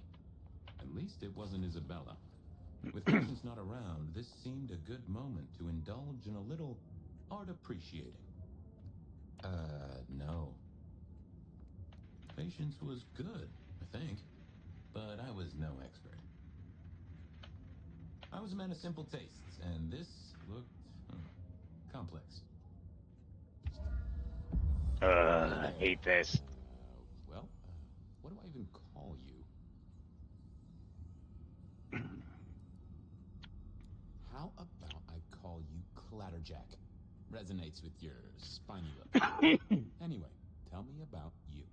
At least it wasn't Isabella. With Patience not around, this seemed a good moment to indulge in a little art appreciating. No. Patience was good, I think. But I was no expert. I was a man of simple tastes, and this looked complex. Hey I there. hate this. What do I even call you? How about I call you Clatterjack? Resonates with your spiny look. Anyway, tell me about you.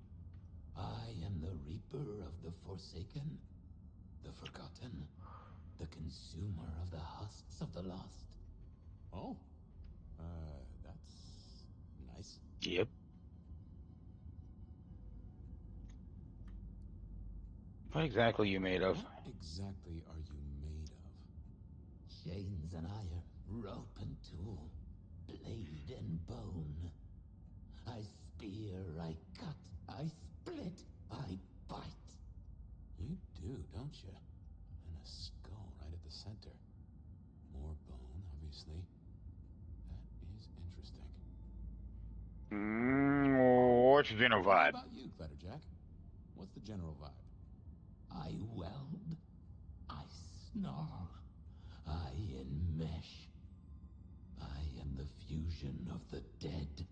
I am the Reaper of the Forsaken, the Forgotten, the Consumer of the Husks of the Lost. Oh, that's nice. Yep. What exactly are you made of? What exactly are you made of? Chains and iron, rope and tool, blade and bone. I spear, I cut, I split, I bite. You do, don't you? And a skull right at the center. More bone, obviously. That is interesting. What's your general Well, how vibe? about you, Clatterjack? What's the general vibe? I weld, I snarl, I enmesh. I am the fusion of the dead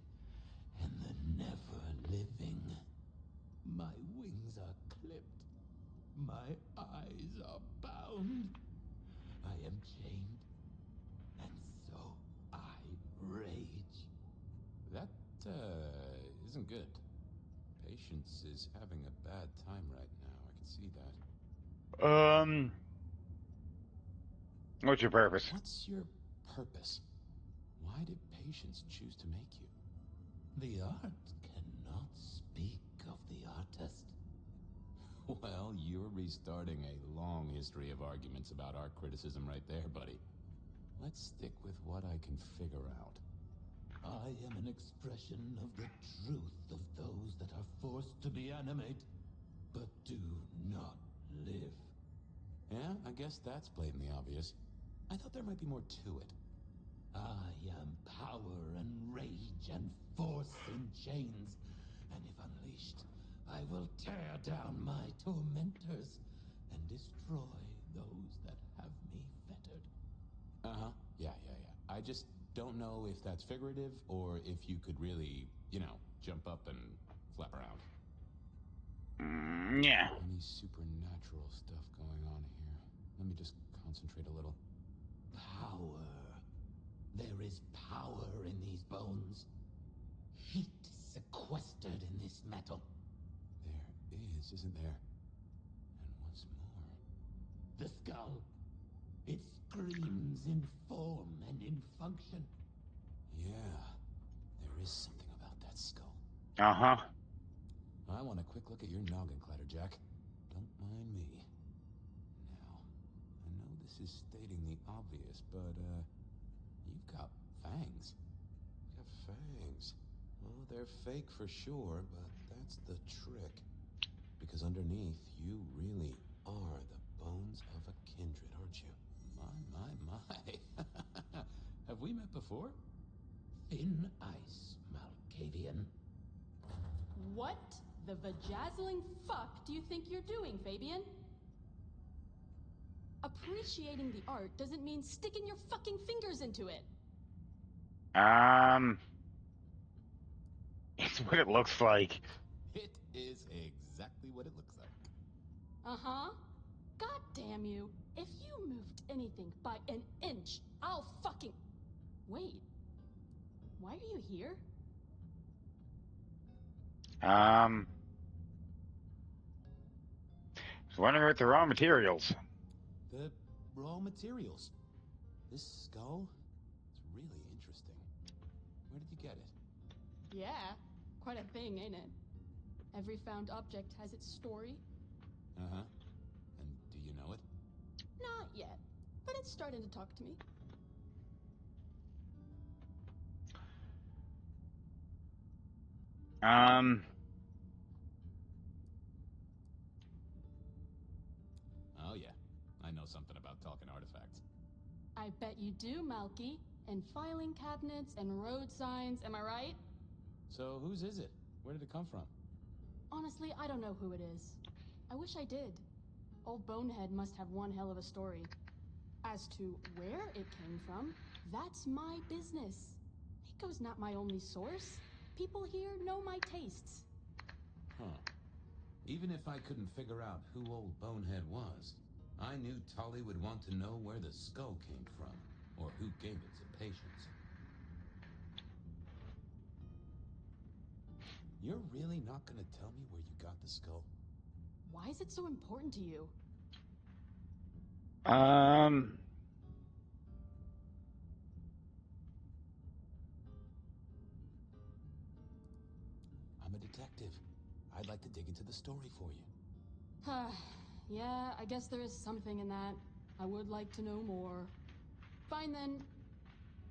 and the never-living. My wings are clipped, my eyes are bound. I am chained, and so I rage. That, isn't good. Patience is having a bad time right now. I can see that. What's your purpose? What's your purpose? Why did Patience choose to make you? The art cannot speak of the artist. Well, you're restarting a long history of arguments about art criticism right there, buddy. Let's stick with what I can figure out. I am an expression of the truth of those that are forced to be animate, but do not live. Yeah, I guess that's blatantly obvious. I thought there might be more to it. I am power and rage and force in chains, and if unleashed, I will tear down my tormentors and destroy those that have me fettered. Uh-huh. Yeah. I just don't know if that's figurative or if you could really, jump up and flap around. Yeah. Any supernatural stuff going on here? Let me just concentrate a little. Power. There is power in these bones. Heat sequestered in this metal. There is, isn't there? And what's more... The skull. It screams in form and in function. Yeah, there is something about that skull. Uh-huh. I want a quick look at your noggin, Clatterjack. Don't mind me. Now, I know this is stating the obvious, but, you've got fangs. You have fangs. Well, they're fake for sure, but that's the trick. Because underneath, you really are the bones of a kindred, aren't you? My. Have we met before? Thin ice, Malkavian. What the vajazzling fuck do you think you're doing, Fabian? Appreciating the art doesn't mean sticking your fucking fingers into it. It's what it looks like. It is exactly what it looks like. Uh-huh. God damn you. If you moved anything by an inch, I'll fucking... Wait. Why are you here? I was wondering what the raw materials. The raw materials. This skull? It's really interesting. Where did you get it? Yeah, quite a thing, ain't it? Every found object has its story. Uh-huh. And do you know it? Not yet, but it's starting to talk to me. Oh yeah, I know something about talking artifacts. I bet you do, Malky. And filing cabinets and road signs, am I right? So whose is it? Where did it come from? Honestly, I don't know who it is. I wish I did. Old Bonehead must have one hell of a story. As to where it came from, that's my business. Nico's not my only source. People here know my tastes. Huh. Even if I couldn't figure out who old Bonehead was, I knew Tolly would want to know where the skull came from, or who gave it to Patience. You're really not gonna tell me where you got the skull? Why is it so important to you? I'm a detective. I'd like to dig into the story for you. Yeah, I guess there is something in that. I would like to know more. Fine then.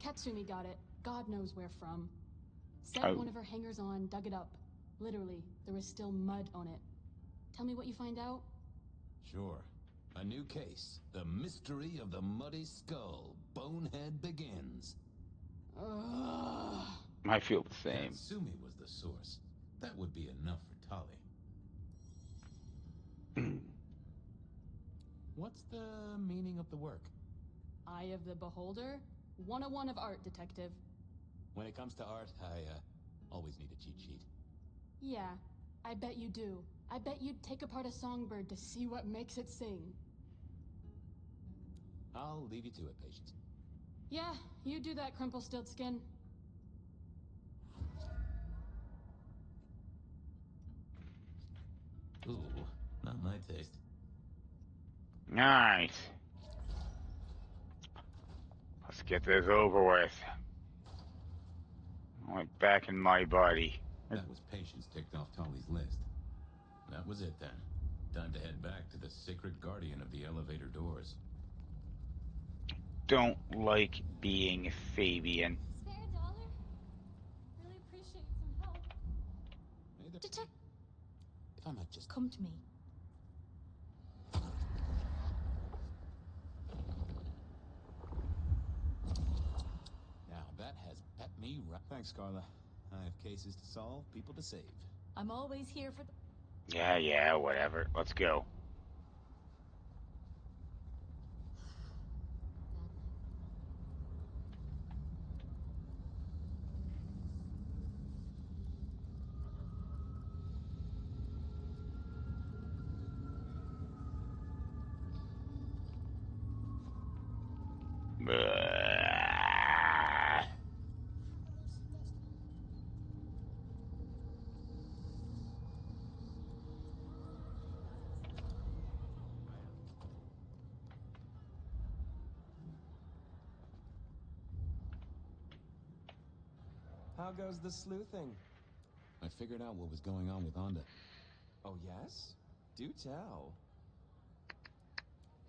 Katsumi got it. God knows where from. Said one of her hangers-on dug it up. Literally, there was still mud on it. Tell me what you find out. Sure. A new case. The mystery of the muddy skull. Bonehead begins. Ugh. I feel the same. Katsumi was the source. That would be enough for Tolly. What's the meaning of the work? Eye of the Beholder? 101 of art, detective. When it comes to art, I always need a cheat sheet. Yeah, I bet you do. I bet you'd take apart a songbird to see what makes it sing. I'll leave you to it, Patience. Yeah, you do that, Crumplestiltskin. Ooh, not my taste. Nice. Let's get this over with. Like back in my body. That was Patience ticked off Tolly's list. That was it then. Time to head back to the sacred guardian of the elevator doors. Don't like being Fabian. Spare a dollar? Really appreciate some help. Detect. If I might just... Come to me. Now, that has pet me right... Thanks, Carla. I have cases to solve, people to save. I'm always here for the... Yeah, whatever. Let's go. How goes the sleuthing? I figured out what was going on with Onda. Oh, yes? Do tell.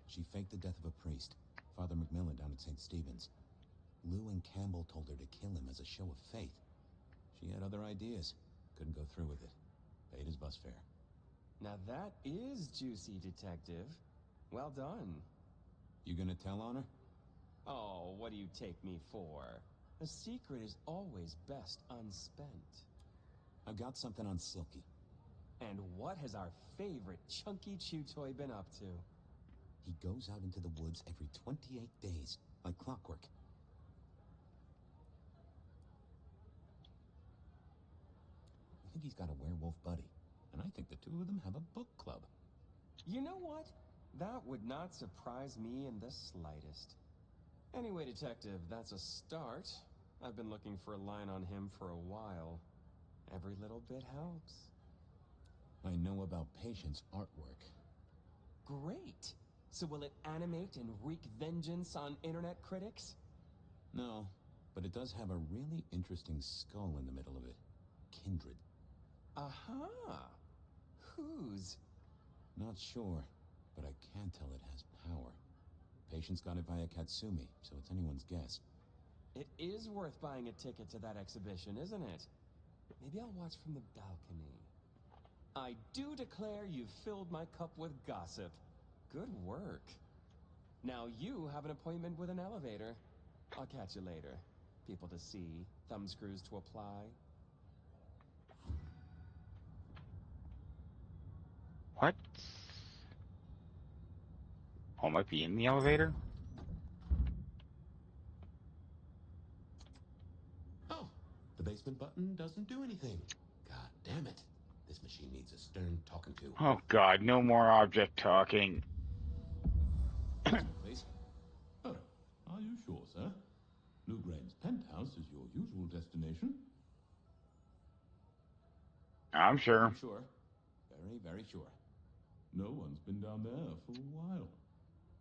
She faked the death of a priest, Father Macmillan down at St. Stephen's. Lou and Campbell told her to kill him as a show of faith. She had other ideas. Couldn't go through with it. Paid his bus fare. Now that is juicy, Detective. Well done. You gonna tell on her? Oh, what do you take me for? A secret is always best unspent. I've got something on Silky. And what has our favorite chunky chew toy been up to? He goes out into the woods every 28 days, like clockwork. I think he's got a werewolf buddy, and I think the two of them have a book club. You know what? That would not surprise me in the slightest. Anyway, Detective, that's a start. I've been looking for a line on him for a while. Every little bit helps. I know about Patience artwork. Great! So will it animate and wreak vengeance on internet critics? No, but it does have a really interesting skull in the middle of it. Kindred. Aha! Whose? Not sure, but I can tell it has power. Patience got it via Katsumi, so it's anyone's guess. It is worth buying a ticket to that exhibition, isn't it? Maybe I'll watch from the balcony. I do declare you've filled my cup with gossip. Good work. Now you have an appointment with an elevator. I'll catch you later. People to see, thumbscrews to apply. What? Oh, might be in the elevator? Oh, the basement button doesn't do anything. God damn it. This machine needs a stern talking to. Oh, God, no more object talking. Basement, please. Oh, are you sure, sir? Lou Graham's penthouse is your usual destination. I'm sure. You sure? Very, very sure. No one's been down there for a while.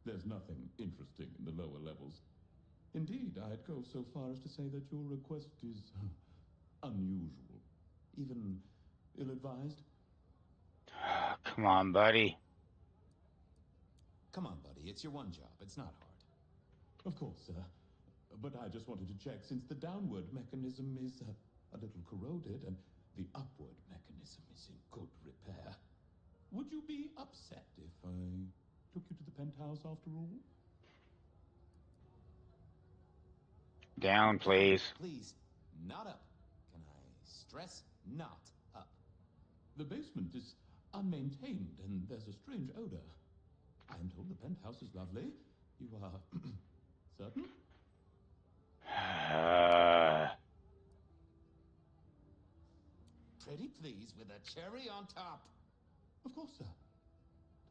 There's nothing interesting in the lower levels. Indeed, I'd go so far as to say that your request is unusual. Even ill-advised. Come on, buddy. Come on, buddy, it's your one job. It's not hard. Of course, sir. But I just wanted to check since the downward mechanism is a little corroded and the upward mechanism is in good repair. Would you be upset if I took you to the penthouse after all? Down, please. Please, not up. Can I stress not up? The basement is unmaintained and there's a strange odor. I am told the penthouse is lovely. You are certain? Pretty please with a cherry on top. Of course, sir.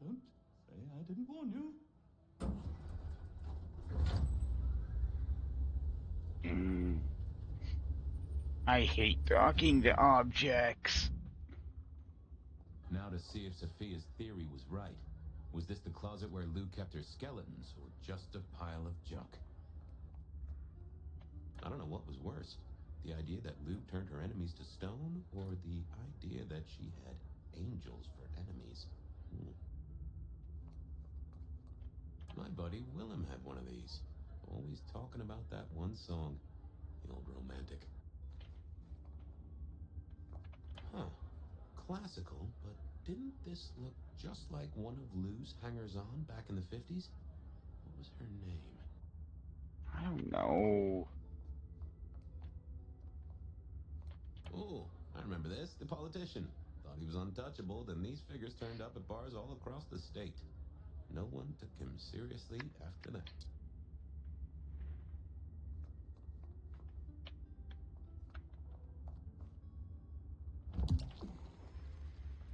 Don't say I didn't warn you. I hate talking to objects. Now to see if Sophia's theory was right. Was this the closet where Lou kept her skeletons, or just a pile of junk? I don't know what was worse. The idea that Lou turned her enemies to stone, or the idea that she had angels for enemies. My buddy Willem had one of these. Always talking about that one song. The old romantic. Huh. Classical, but didn't this look just like one of Lou's hangers-on back in the 50s? What was her name? I don't know. Oh, I remember this. The politician. Thought he was untouchable, then these figures turned up at bars all across the state. No one took him seriously after that.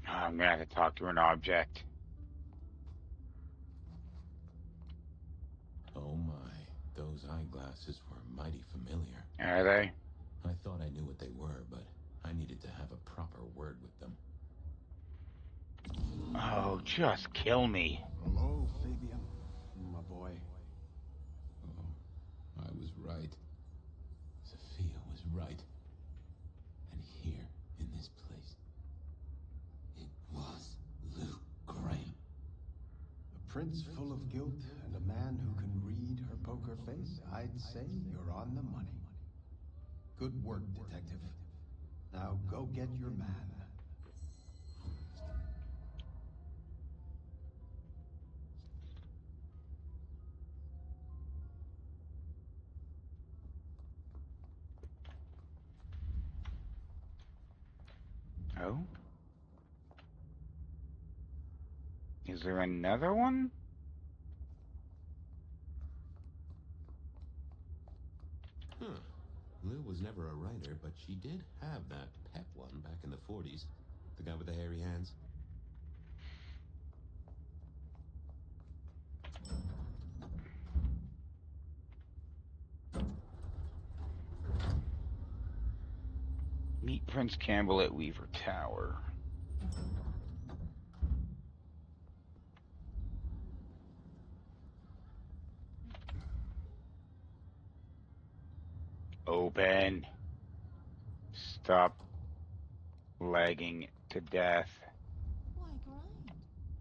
I'm gonna have to talk to an object. Oh my, those eyeglasses were mighty familiar. Are they? I thought I knew what they were, but I needed to have a proper word with them. Oh, just kill me. Hello, Fabian, my boy. Oh, I was right. Sophia was right. prince full of guilt and a man who can read her poker face, I'd say you're on the money. Good work, detective. Now go get your man. Oh? Is there another one? Huh. Lou was never a writer, but she did have that pet one back in the 40s. The guy with the hairy hands. Meet Prince Campbell at Weaver Tower. Open. Stop lagging to death. Why grind?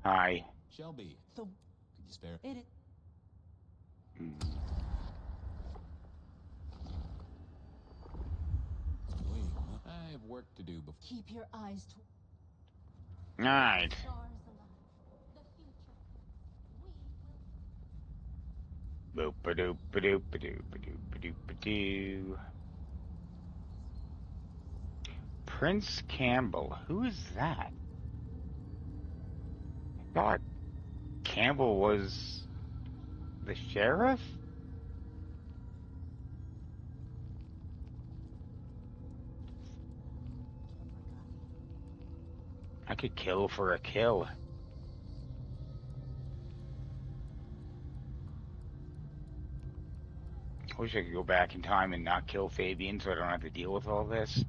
Hi. Shelby, could you spare It. Wait, I have work to do before. Keep your eyes to Alright. stars alive. The future. We will. Boop-a-doop-a-doop-a-doop-a-doop-a-doop-a-doo. Prince Campbell. Who is that? I thought Campbell was the sheriff? I could kill for a kill. I wish I could go back in time and not kill Fabian so I don't have to deal with all this.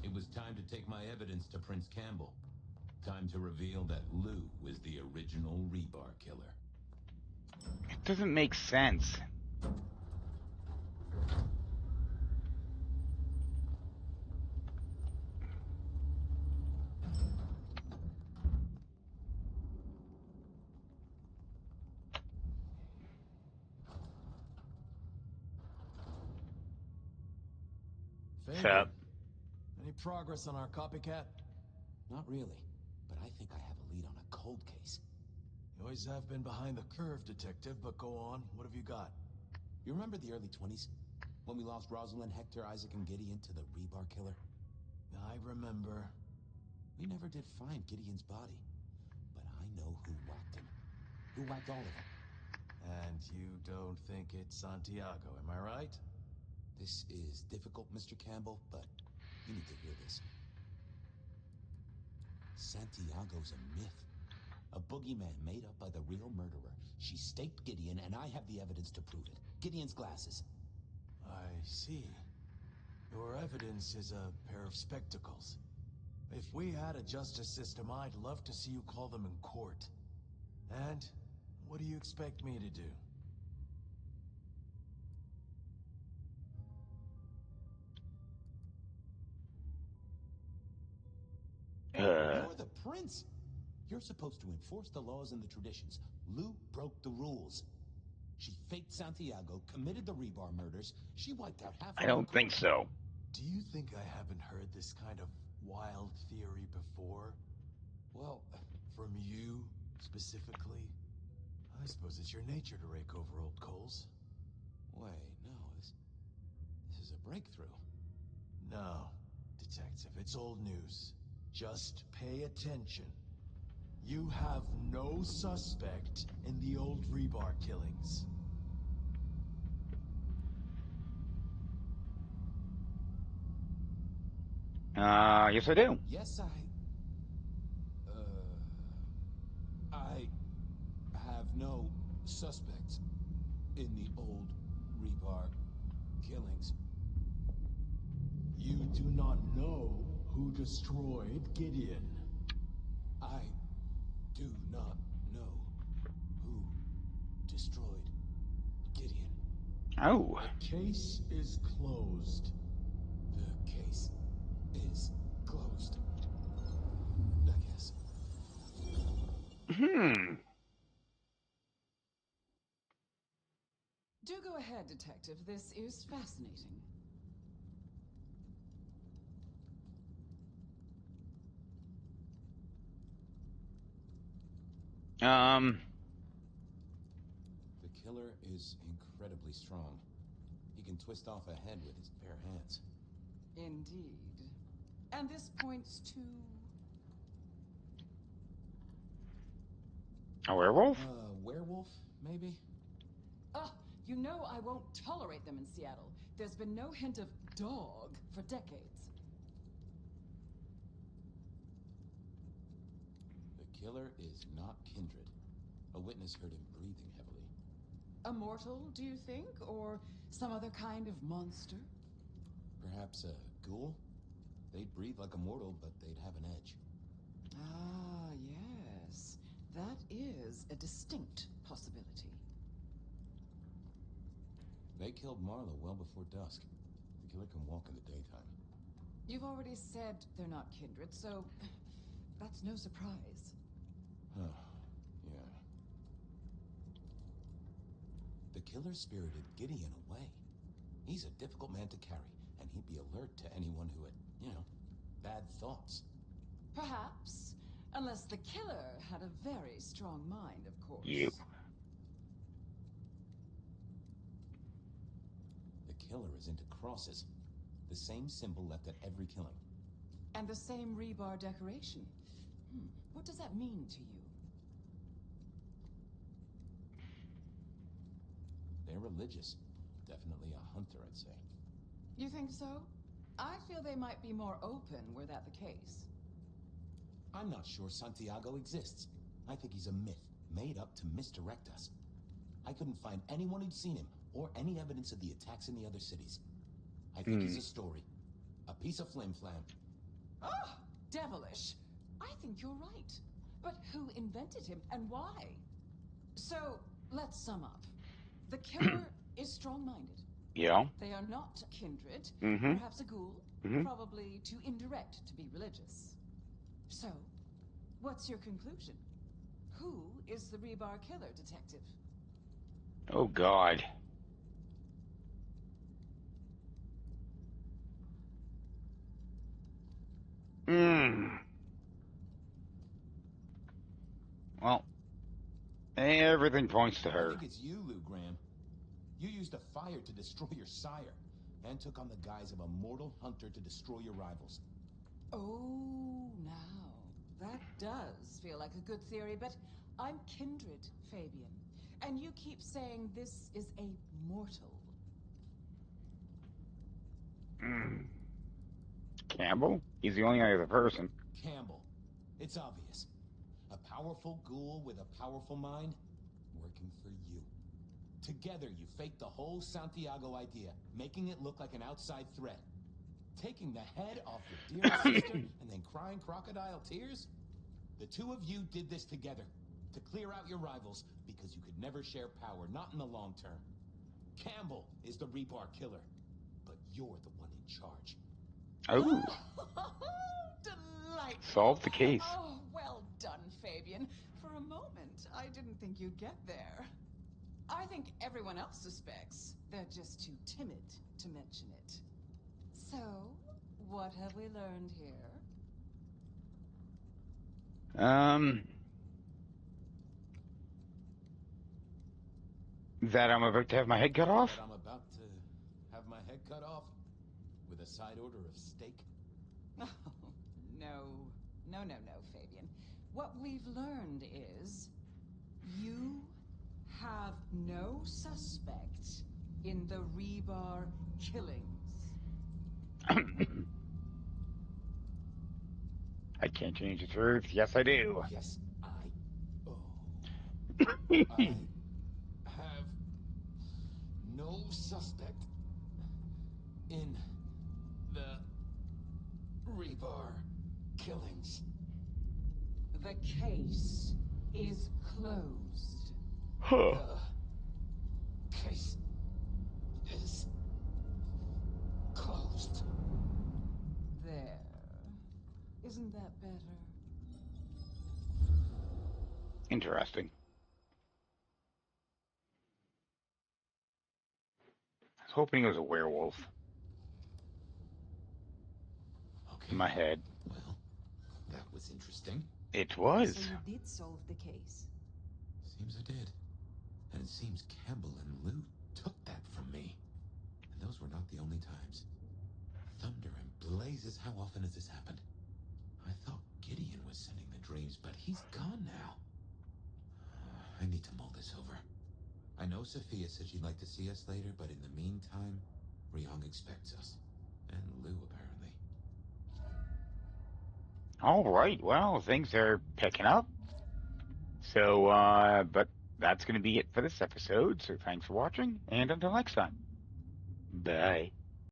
It was time to take my evidence to Prince Campbell. Time to reveal that Lou was the original rebar killer. It doesn't make sense. Fabian, any progress on our copycat? Not really, but I think I have a lead on a cold case. You always have been behind the curve, detective, but go on. What have you got? You remember the early 20s? When we lost Rosalind, Hector, Isaac, and Gideon to the rebar killer? I remember. We never did find Gideon's body. But I know who whacked him. Who whacked all of them. And you don't think it's Santiago, am I right? This is difficult, Mr. Campbell, but you need to hear this. Santiago's a myth. A boogeyman made up by the real murderer. She staked Gideon, and I have the evidence to prove it. Gideon's glasses. I see. Your evidence is a pair of spectacles. If we had a justice system, I'd love to see you call them in court. And what do you expect me to do? You're the prince! You're supposed to enforce the laws and the traditions. Lou broke the rules. She faked Santiago, committed the rebar murders. She wiped out half of I our don't think so. Do you think I haven't heard this kind of wild theory before? Well, from you, specifically? I suppose it's your nature to rake over old coals. Wait, no, this is a breakthrough. No, detective, it's old news. Just pay attention. You have no suspect in the old rebar killings. Yes I do. Yes, I have no suspects in the old rebar killings. You do not know who destroyed Gideon. I do not know who destroyed Gideon. Oh. The case is closed. The Do go ahead, Detective. This is fascinating. The killer is incredibly strong. He can twist off a head with his bare hands. Indeed. And this points to... A werewolf? Werewolf, maybe? Ah, you know I won't tolerate them in Seattle. There's been no hint of dog for decades. The killer is not kindred. A witness heard him breathing heavily. A mortal, do you think? Or some other kind of monster? Perhaps a ghoul? They'd breathe like a mortal, but they'd have an edge. Ah, yes. That is a distinct possibility. They killed Marla well before dusk. The killer can walk in the daytime. You've already said they're not kindred, so that's no surprise. Huh. Yeah. The killer spirited Gideon away. He's a difficult man to carry, and he'd be alert to anyone who had, bad thoughts. Perhaps. Unless the killer had a very strong mind, of course. You. The killer is into crosses. The same symbol left at every killing. And the same rebar decoration. What does that mean to you? They're religious. Definitely a hunter, I'd say. You think so? I feel they might be more open were that the case. I'm not sure Santiago exists. I think he's a myth, made up to misdirect us. I couldn't find anyone who'd seen him, or any evidence of the attacks in the other cities. I think he's a story. A piece of flim-flam. Ah, devilish. I think you're right. But who invented him, and why? So, let's sum up. The killer is strong-minded. Yeah. They are not kindred. Mm-hmm. Perhaps a ghoul. Mm-hmm. Probably too indirect to be religious. So, what's your conclusion? Who is the rebar killer, Detective? Oh, God. Well, everything points to I her. think it's you, Lou Graham. You used a fire to destroy your sire, and took on the guise of a mortal hunter to destroy your rivals. Oh, now. That does feel like a good theory, but I'm kindred, Fabian. And you keep saying this is a mortal. Campbell? He's the only other person. Campbell. It's obvious. A powerful ghoul with a powerful mind, working for you. Together, you faked the whole Santiago idea, making it look like an outside threat. Taking the head off your dearest sister, and then crying crocodile tears? The two of you did this together, to clear out your rivals, because you could never share power, not in the long term. Campbell is the rebar killer, but you're the one in charge. Oh. Delightful. Solve the case. Oh, well done, Fabian. For a moment, I didn't think you'd get there. I think everyone else suspects. They're just too timid to mention it. So, what have we learned here? That I'm about to have my head cut off? That I'm about to have my head cut off with a side order of steak? Oh, no. No, Fabian. What we've learned is you have no suspect in the rebar killings. I can't change the truth. Yes, I do. Yes, I have no suspect in the rebar killings. The case is closed. Huh. The case is closed. There. Isn't that better? Interesting. I was hoping it was a werewolf. Okay. In my head. Well, that was interesting. It was. So you did solve the case. Seems I did. And it seems Campbell and Lou took that from me. And those were not the only times. Thunder and blazes, how often has this happened? I thought Gideon was sending the dreams, but he's gone now. I need to mull this over. I know Sophia said she'd like to see us later, but in the meantime, Ryong expects us. And Lou, apparently. All right. Well, things are picking up. So, but that's going to be it for this episode. So thanks for watching, and until next time. Bye.